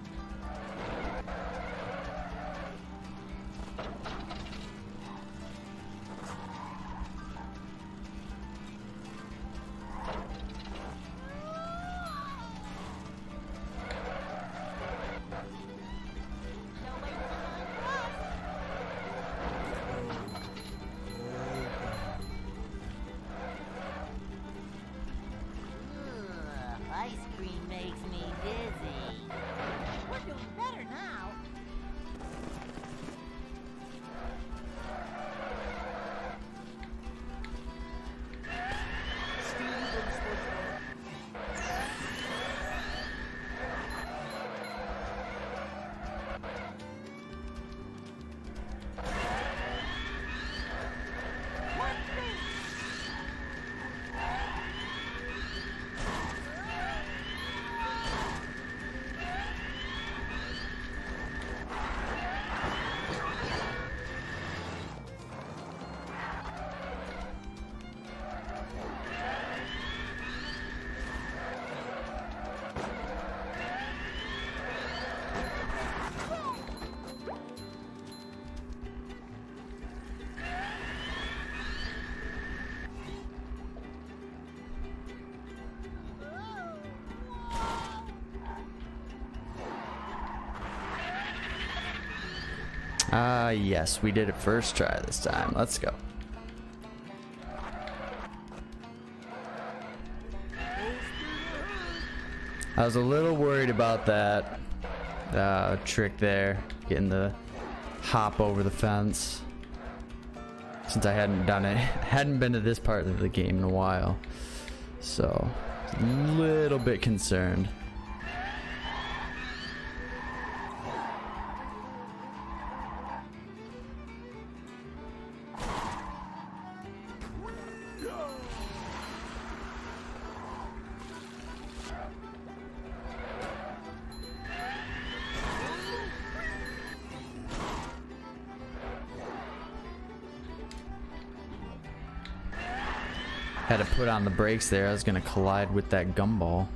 Ice cream makes me dizzy. We're doing better now. Stay with him, Spongebob. Yes, we did it first try this time. Let's go. I was a little worried about that trick there, getting the hop over the fence, since I hadn't done it, hadn't been to this part of the game in a while, so a little bit concerned. Had to put on the brakes there. I was gonna collide with that gumball.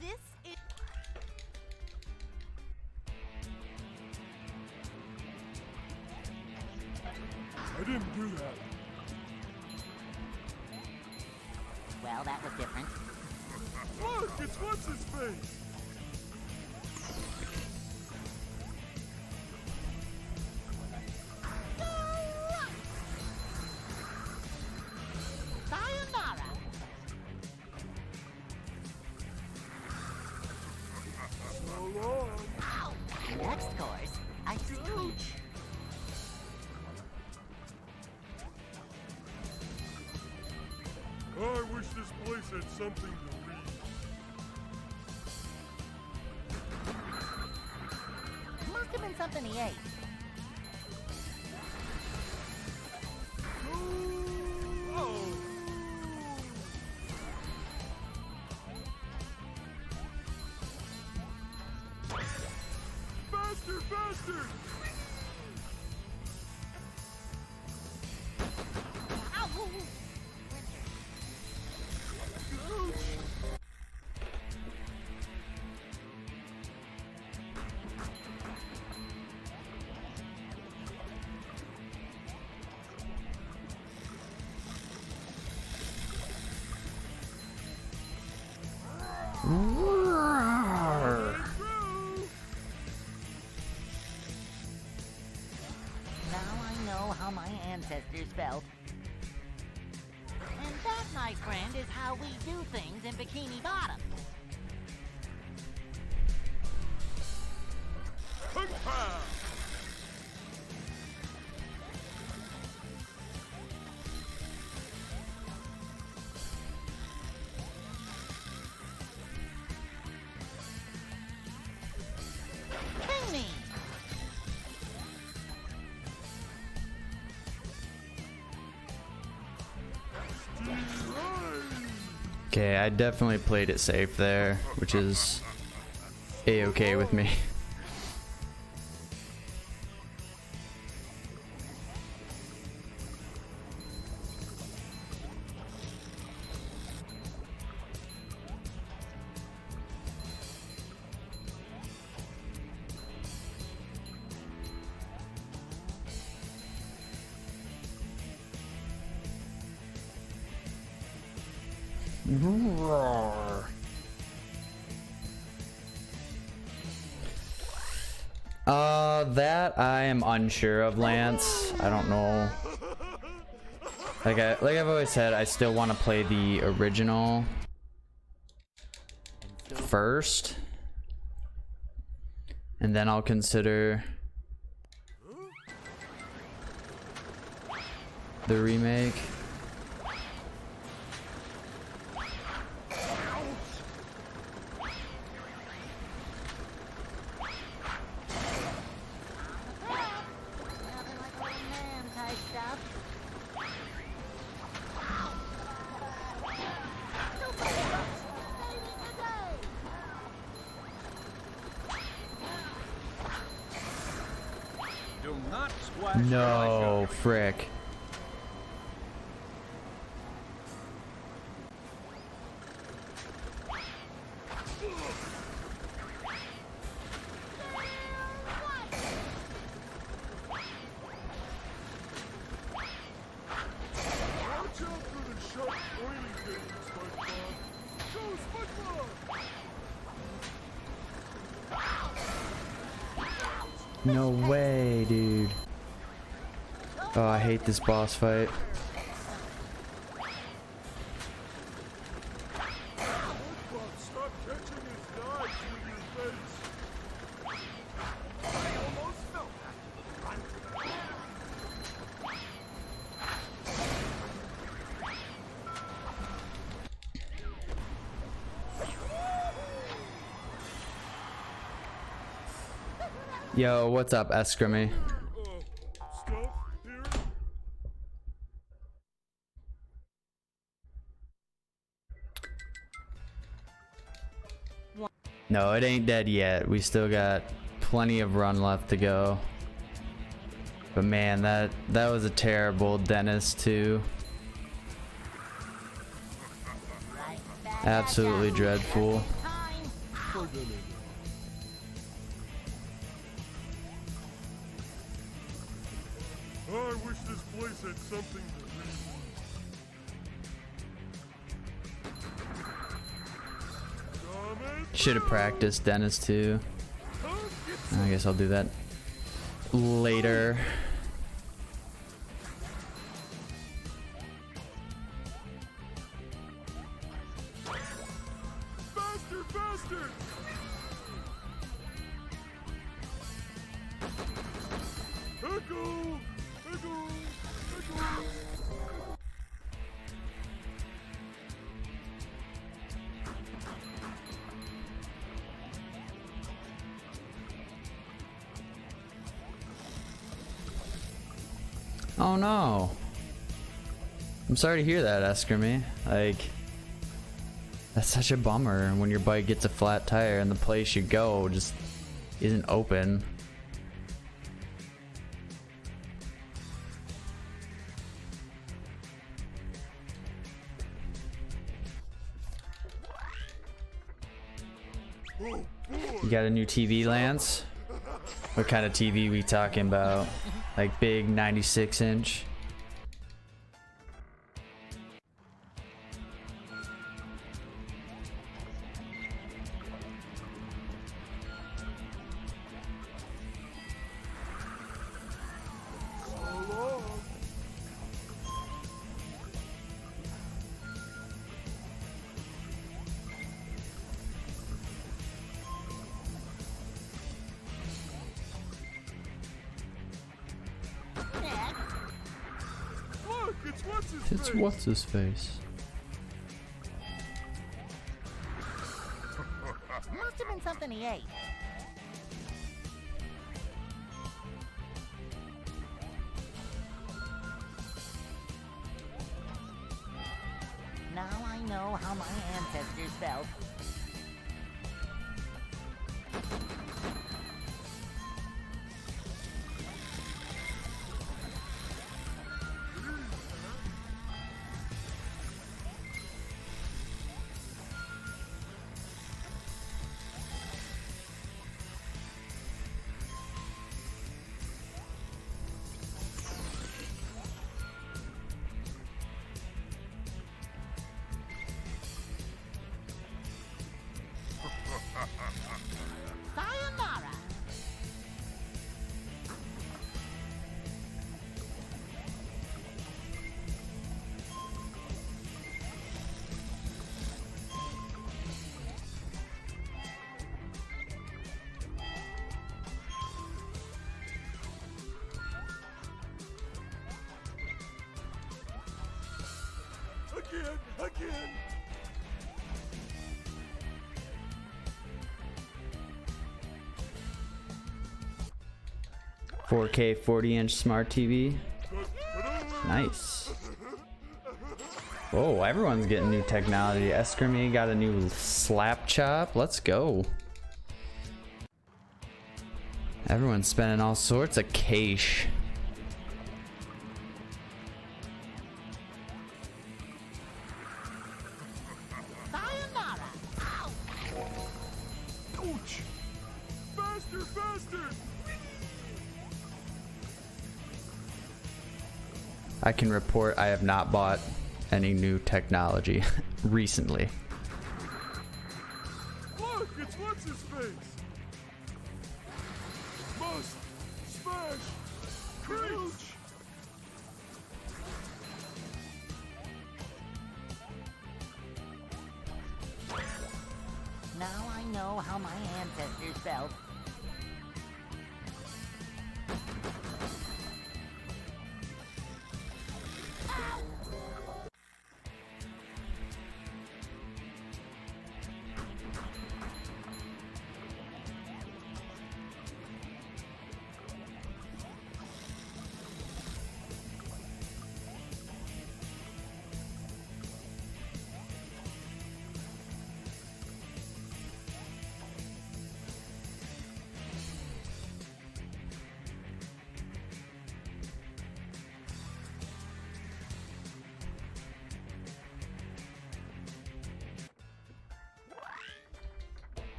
This is... I didn't do that. Well, that was different. Look, it's what's his face. Sayonara! So long. Ow! Next course, ice cream. I wish this place had something to read. Must have been something he ate. Oh. Faster, faster! Ow! Now I know how my ancestors felt. And that, my friend, is how we do things in Bikini Bottom. Kung Pao! Okay, I definitely played it safe there, which is a-okay with me. That I am unsure of, Lance. I don't know. Like I've always said, I still want to play the original first, and then I'll consider the remake. Nothing like old man type stuff. Saving the day. Do not splash your eyes No, out. frick. Watch out for the sharp oily things, SpongeBob. Go, SpongeBob! No way, dude. Oh, I hate this boss fight. SpongeBob, stop catching his knives with your face. I almost felt that. Yo, what's up, Eskrimy? Stuff here? No, it ain't dead yet. We still got plenty of run left to go. But man, that was a terrible dentist too. Right back Absolutely at ya. dreadful. Time. I wish this place had something to read. Comment? Should have practiced dentist too. I guess I'll do that later. Faster, faster! Echo! Echo! Echo! Oh no. I'm sorry to hear that, Eskrimy. Like, that's such a bummer when your bike gets a flat tire and the place you go just isn't open. Oh boy! You got a new TV, Lance? What kind of TV we talking about? Like big 96-inch? So long! Look, it's what's his It's face? what's his face? Must have been something he ate. Now I know know how my ancestors felt. Sayonara! Again! 4K 40-inch smart TV. Nice. Oh, everyone's getting new technology. Eskrimi got a new slap chop. Let's go. Everyone's spending all sorts of cash. Sayonara! Ow! Ouch! Faster! I can report I have not bought any new technology recently. Look, it's what's his face. Must smash crouch. Now I know how my ancestors felt.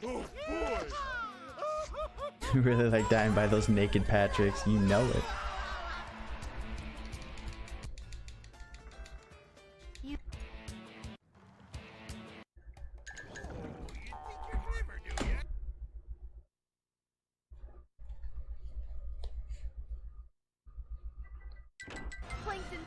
Oh boy! Really like dying by those naked Patricks. You know it. Plankton.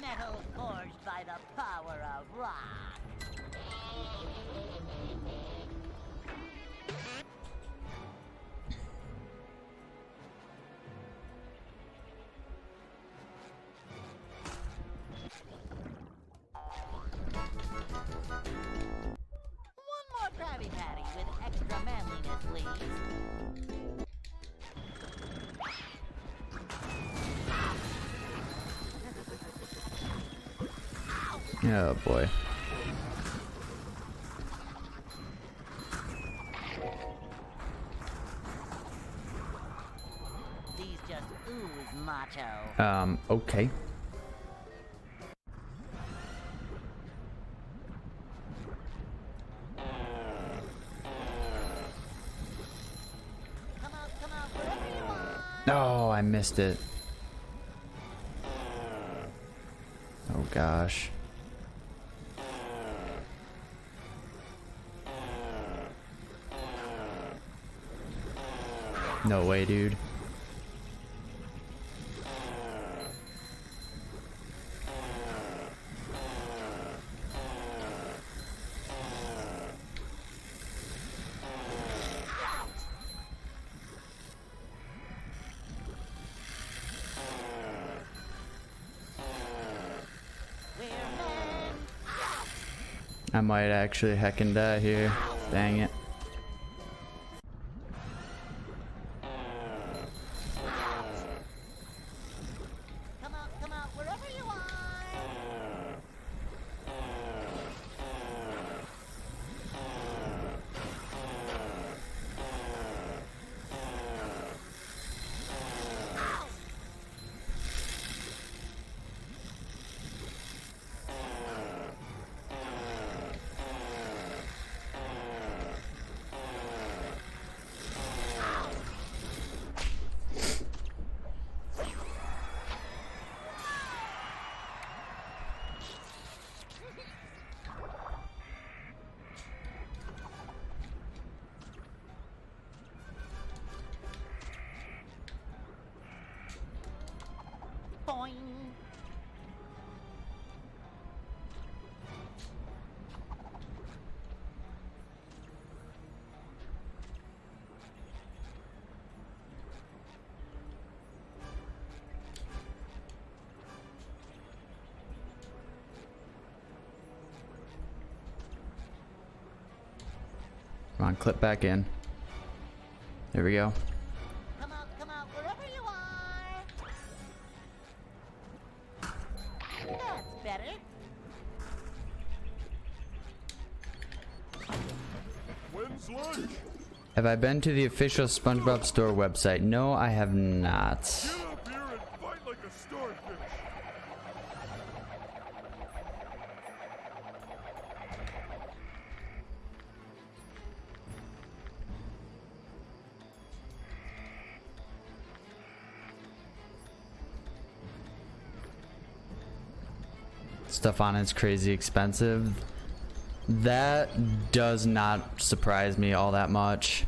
Metal forged by the power of rock. One more Krabby Patty with extra manliness, please. Oh boy. These just ooze macho. Okay. Come out, wherever you want. Oh, I missed it. Oh gosh. No way, dude. I might actually heckin' die here. Dang it. on, clip back in. There we go. Come out, wherever you are. That's better. When's lunch? Have I been to the official SpongeBob store website? No, I have not. Get up here and fight like a starfish. Stuff on it's crazy expensive. That does not surprise me all that much.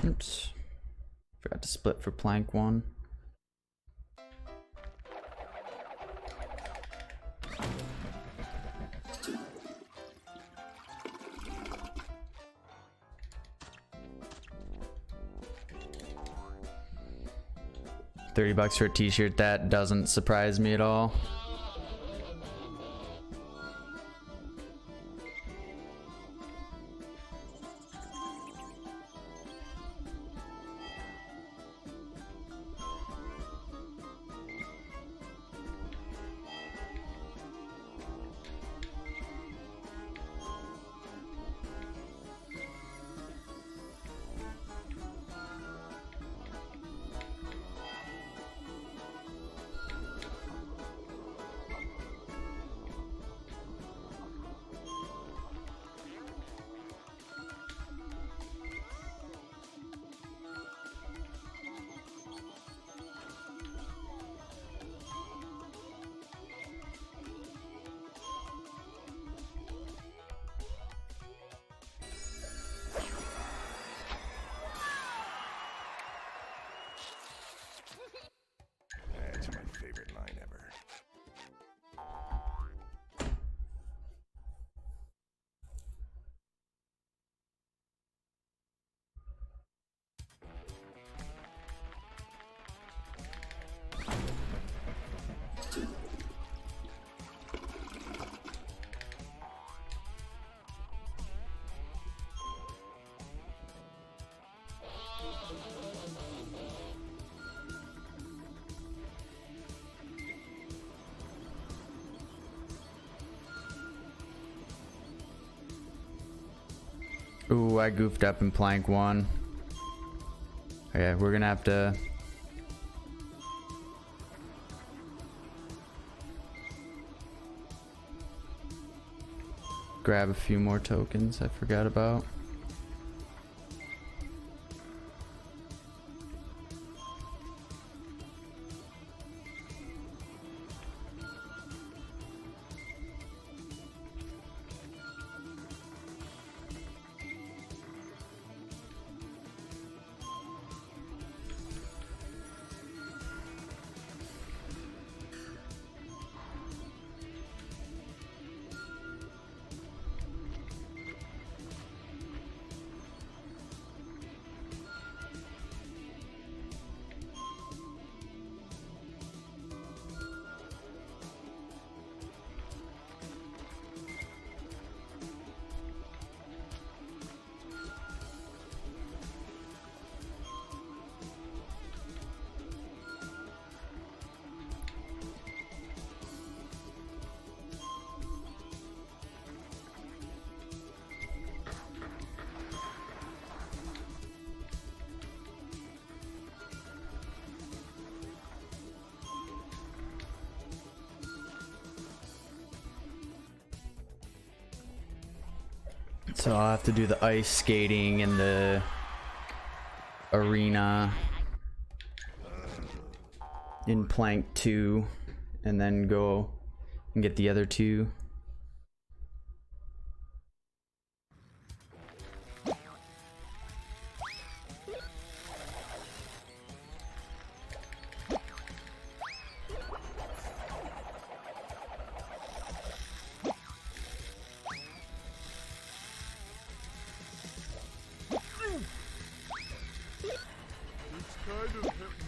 Oops. Forgot to split for plank one. $30 for a t-shirt, that doesn't surprise me at all. That's my favorite line ever. Ooh, I goofed up in plank one. Okay, we're gonna have to grab a few more tokens I forgot about. So I'll have to do the ice skating in the arena in plank 2 and then go and get the other two.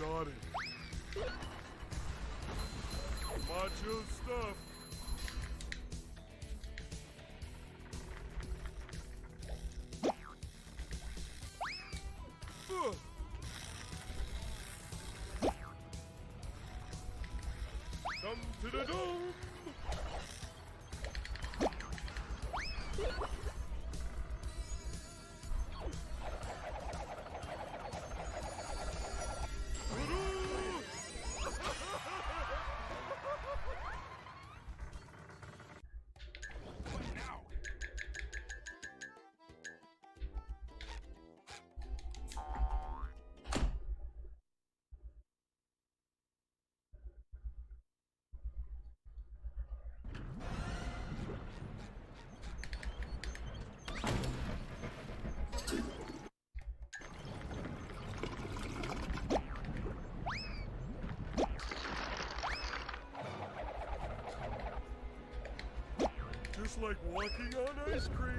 got it. Macho stuff. Come to the dome. Just like walking on ice cream.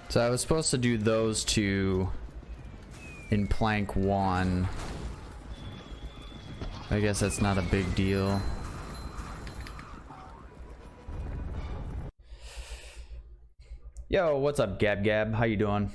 So I was supposed to do those two in plank 1. I guess that's not a big deal. Yo, what's up, Gab Gab? How you doing?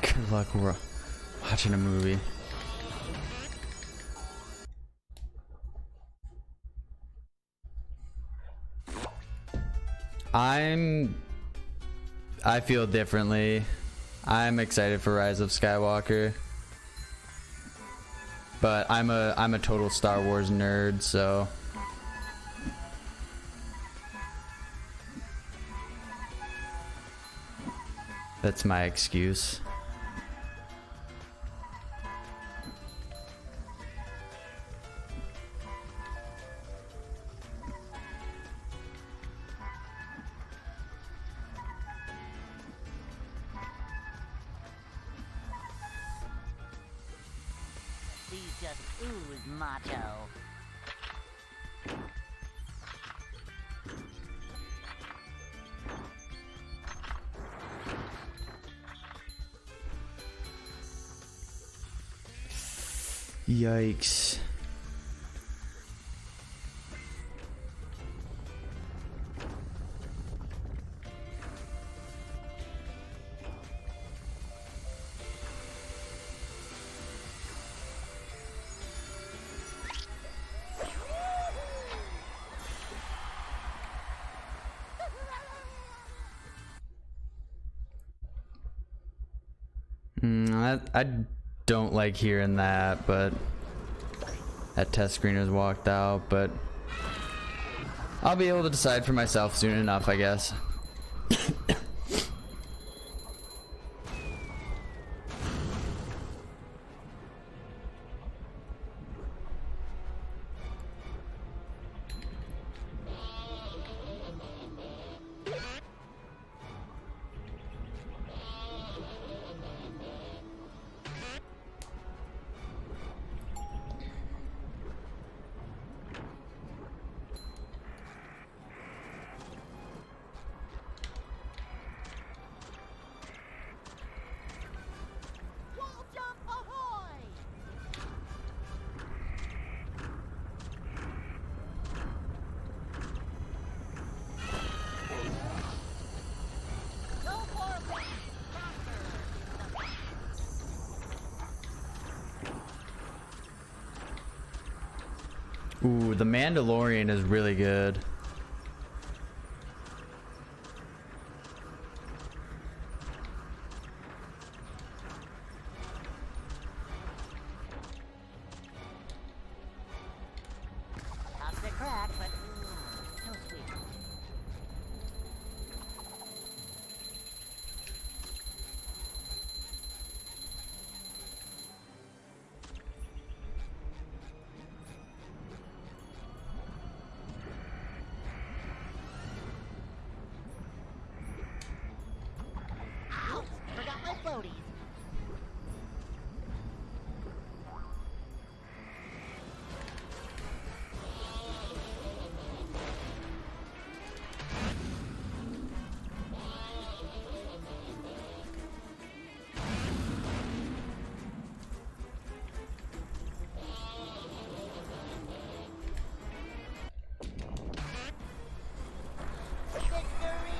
Good luck, we're watching a movie. I feel differently. I'm excited for Rise of Skywalker. But I'm a total Star Wars nerd, so that's my excuse. These just ooze macho. Yikes. I don't like hearing that, but That test screen has walked out, but I'll be able to decide for myself soon enough, I guess. Wall jump ahoy! Go for it, baby! Ooh, the Mandalorian is really good. Tough to crack, but so sweet. Ouch! Forgot my floaties. Victory!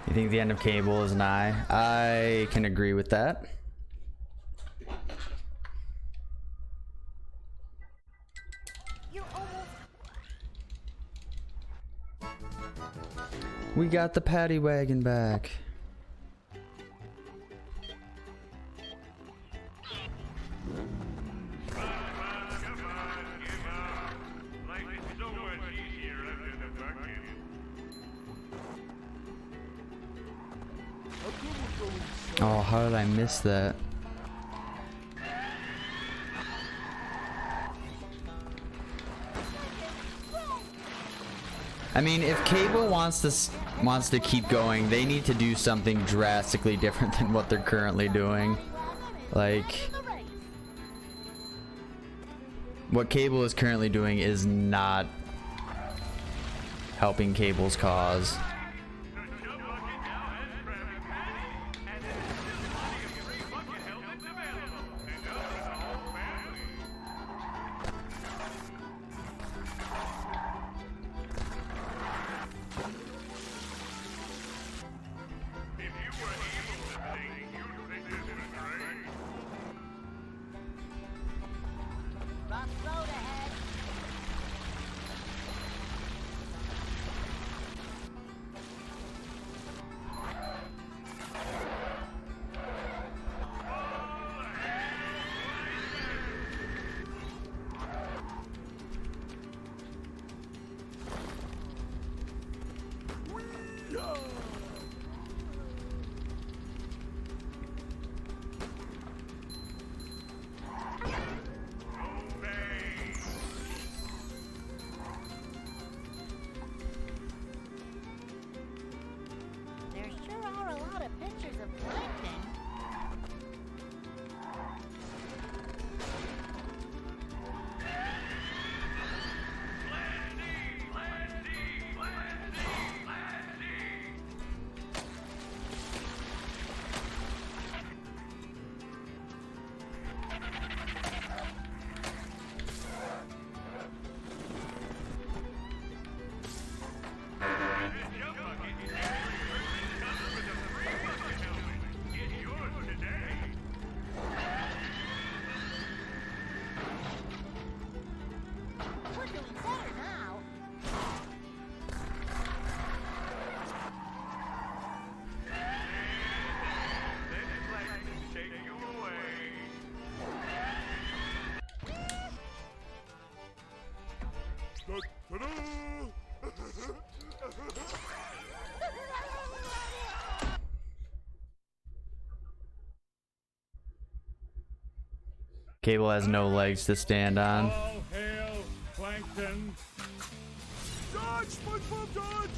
You think the end of Cable is nigh? I can agree with that. You're almost. We got the paddy wagon back. Come on, give up. Life is so much easier under the bucket. Oh, how did I miss that? I mean, if Cable wants to keep going, they need to do something drastically different than what they're currently doing. Like, what Cable is currently doing is not helping Cable's cause. The jump bucket now has Krabby Patty, and there's still plenty of free bucket helmets available. Enough for the whole family. If you were able to sing, you'd think this was great. Rough road ahead. Cable has no legs to stand on. All hail, Plankton. Dodge, SpongeBob, dodge!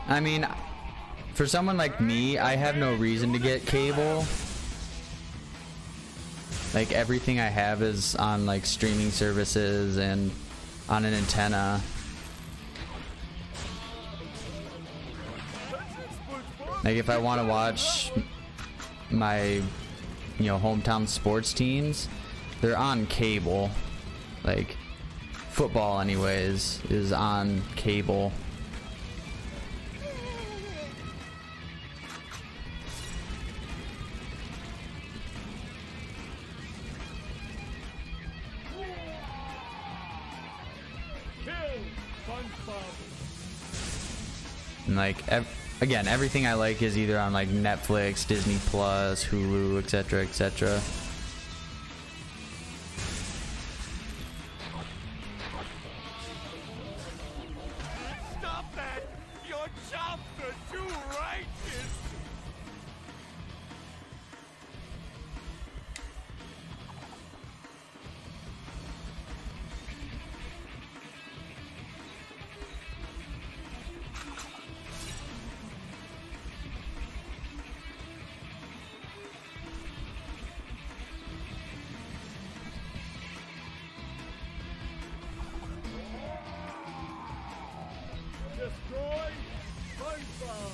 I mean, for someone like me, I have no reason to get cable. Like, everything I have is on like streaming services and on an antenna. Like, if I want to watch my, hometown sports teams, they're on cable. Like, football anyways is on cable. And like, again, everything I like is either on like Netflix, Disney Plus, Hulu, etc., etc. Stop that! Your chops are too righteous! Destroy SpongeBob!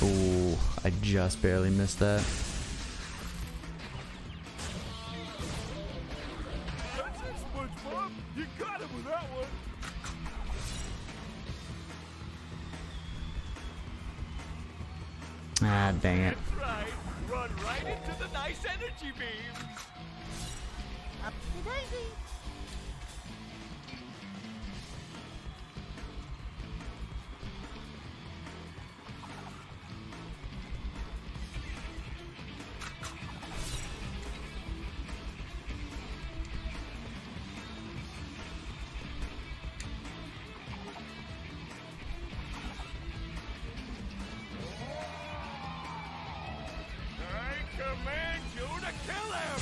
Ooh, I just barely missed that. That's it, SpongeBob! You got him with that one! Ah, dang it. That's right! Run right into the nice energy beams! Upsy-daisy. I command you to kill him!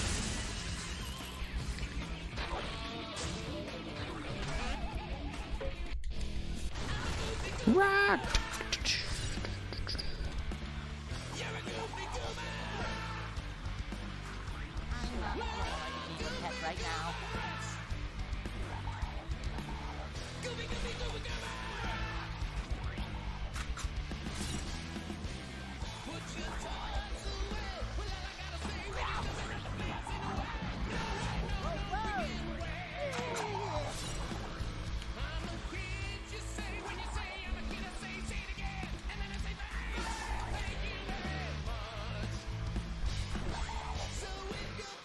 Rock! I'm not ready to pet right now.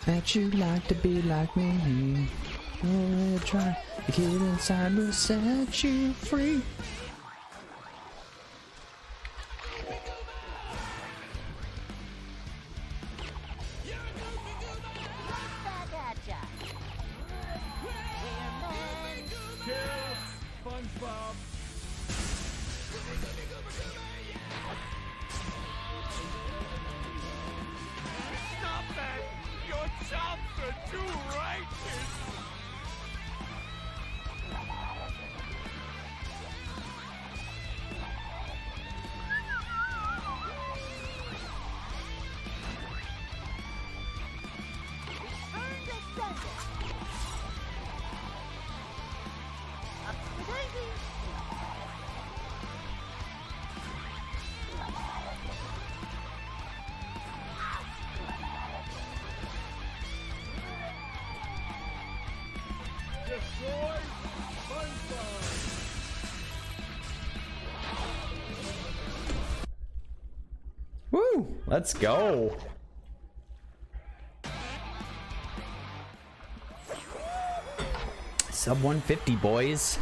Bet you like to be like me. Oh, try to get inside will set you free. Back at ya. We're men. Kill SpongeBob! Stop that! Your chops are too righteous! Turn to sender. Upsy-daisy. Destroy SpongeBob! Woo! Woo! Let's go. Sub 150, boys.